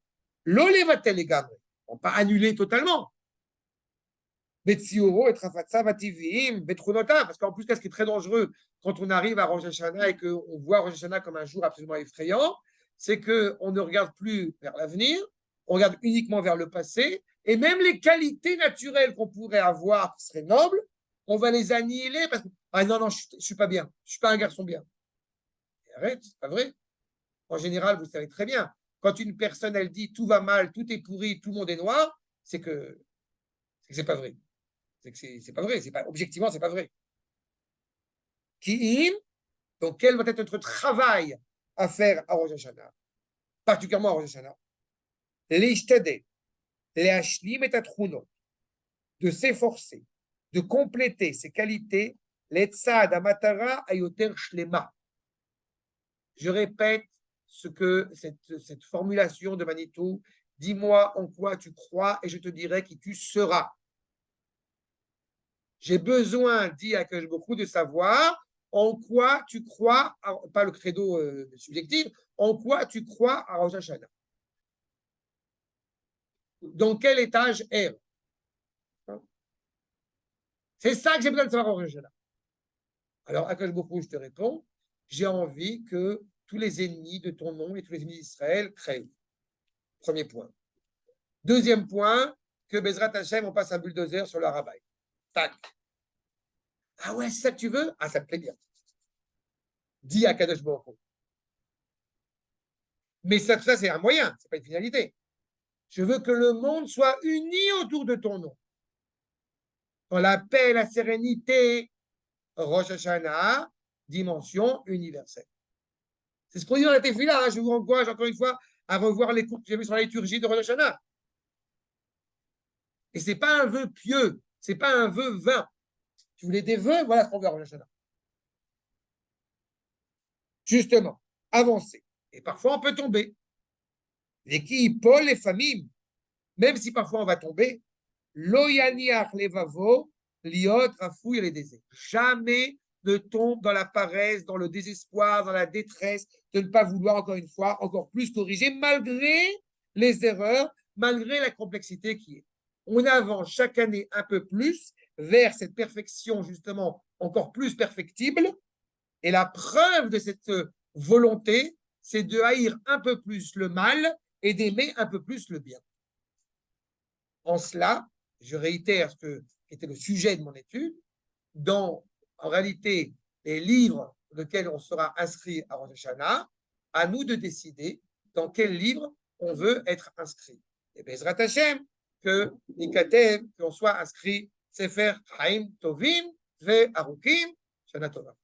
l'olevatel les gamres, on pas annuler totalement. Betsiuro et trafatsa vativim, betrunota, parce qu'en plus, ce qui est très dangereux quand on arrive à Rosh Hashanah et qu'on voit Rosh Hashanah comme un jour absolument effrayant, c'est qu'on ne regarde plus vers l'avenir, on regarde uniquement vers le passé, et même les qualités naturelles qu'on pourrait avoir qui seraient nobles, on va les annihiler parce que ah non, je suis pas bien, je suis pas un garçon bien. Et arrête, c'est pas vrai. En général, vous le savez très bien, quand une personne elle dit tout va mal, tout est pourri, tout le monde est noir, c'est que c'est pas vrai. C'est pas vrai, objectivement, c'est pas vrai. Ki'im, donc quel va être notre travail à faire à Rosh Hashanah, particulièrement à Rosh Hashanah, l'ishtadeh, l'ashlim et atchunot, de s'efforcer, de compléter ses qualités, l'etzad amatara ayoter shlema. Je répète cette formulation de Manitou, dis-moi en quoi tu crois et je te dirai qui tu seras. J'ai besoin, dit Akadosh Baruch Hu, de savoir en quoi tu crois, pas le credo subjectif, en quoi tu crois à Rosh Hashanah. Dans quel étage est? C'est ça que j'ai besoin de savoir à Rosh Hashanah. Alors, Akadosh Baruch Hu, je te réponds, j'ai envie que tous les ennemis de ton nom et tous les ennemis d'Israël crèvent. Premier point. Deuxième point, que Bezrat Hashem, on passe un bulldozer sur le rabbin. Tac. Ah ouais, c'est ça que tu veux? Ah, ça me plaît bien. Dis à Kadosh Baruch Hu. Mais ça c'est un moyen, c'est pas une finalité. Je veux que le monde soit uni autour de ton nom. Dans la paix et la sérénité, Rosh Hashanah, dimension universelle. C'est ce qu'on dit dans la Tefila. Hein. Je vous encourage encore une fois à revoir les cours que j'ai vus sur la liturgie de Rosh Hashanah. Et ce n'est pas un vœu pieux, ce n'est pas un vœu vain. Si vous voulez des vœux, voilà ce qu'on veut à Rosh Hashanah. Justement, avancer. Et parfois, on peut tomber. Les qui, Paul, les familles, même si parfois on va tomber, loyaniach levavo, liot, rafouille les désirs. Jamais ne tombe dans la paresse, dans le désespoir, dans la détresse, de ne pas vouloir, encore une fois, encore plus corriger, malgré les erreurs, malgré la complexité qui est. On avance chaque année un peu plus vers cette perfection, justement, encore plus perfectible. Et la preuve de cette volonté, c'est de haïr un peu plus le mal et d'aimer un peu plus le bien. En cela, je réitère ce qui était le sujet de mon étude, en réalité, les livres dans lesquels on sera inscrit à Rosh Hashanah, à nous de décider dans quel livre on veut être inscrit. Et Bezrat Hashem, que Nikatev, qu'on soit inscrit Sefer Chaim Tovim Ve Arukim Shana Tova.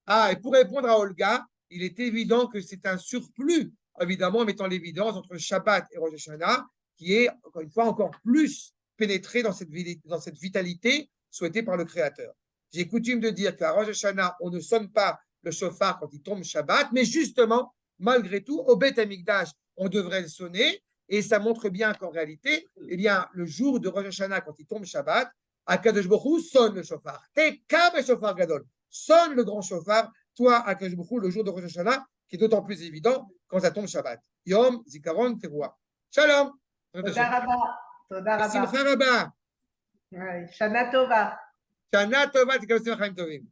Ah, et pour répondre à Olga, il est évident que c'est un surplus, évidemment, mettant l'évidence entre Shabbat et Rosh Hashanah, qui est, encore une fois, encore plus pénétré dans cette vitalité souhaitée par le Créateur. J'ai coutume de dire qu'à Rosh Hashanah, on ne sonne pas le shofar quand il tombe Shabbat, mais justement, malgré tout, au Beth Amikdash, on devrait le sonner, Et ça montre bien qu'en réalité, eh bien, le jour de Rosh Hashanah, quand il tombe Shabbat, Akadosh Baruch Hu sonne le shofar. Teka b'shofar gadol. Sonne le grand shofar, toi, Akadosh Baruch Hu, le jour de Rosh Hashanah, qui est d'autant plus évident quand ça tombe Shabbat. Yom Zikaron Teruah. Shalom. תודה רבה. תודה רבה. Simcha Rabba. שנה טובה. Shana Tova, Tikva Simcha Chaim Tovim.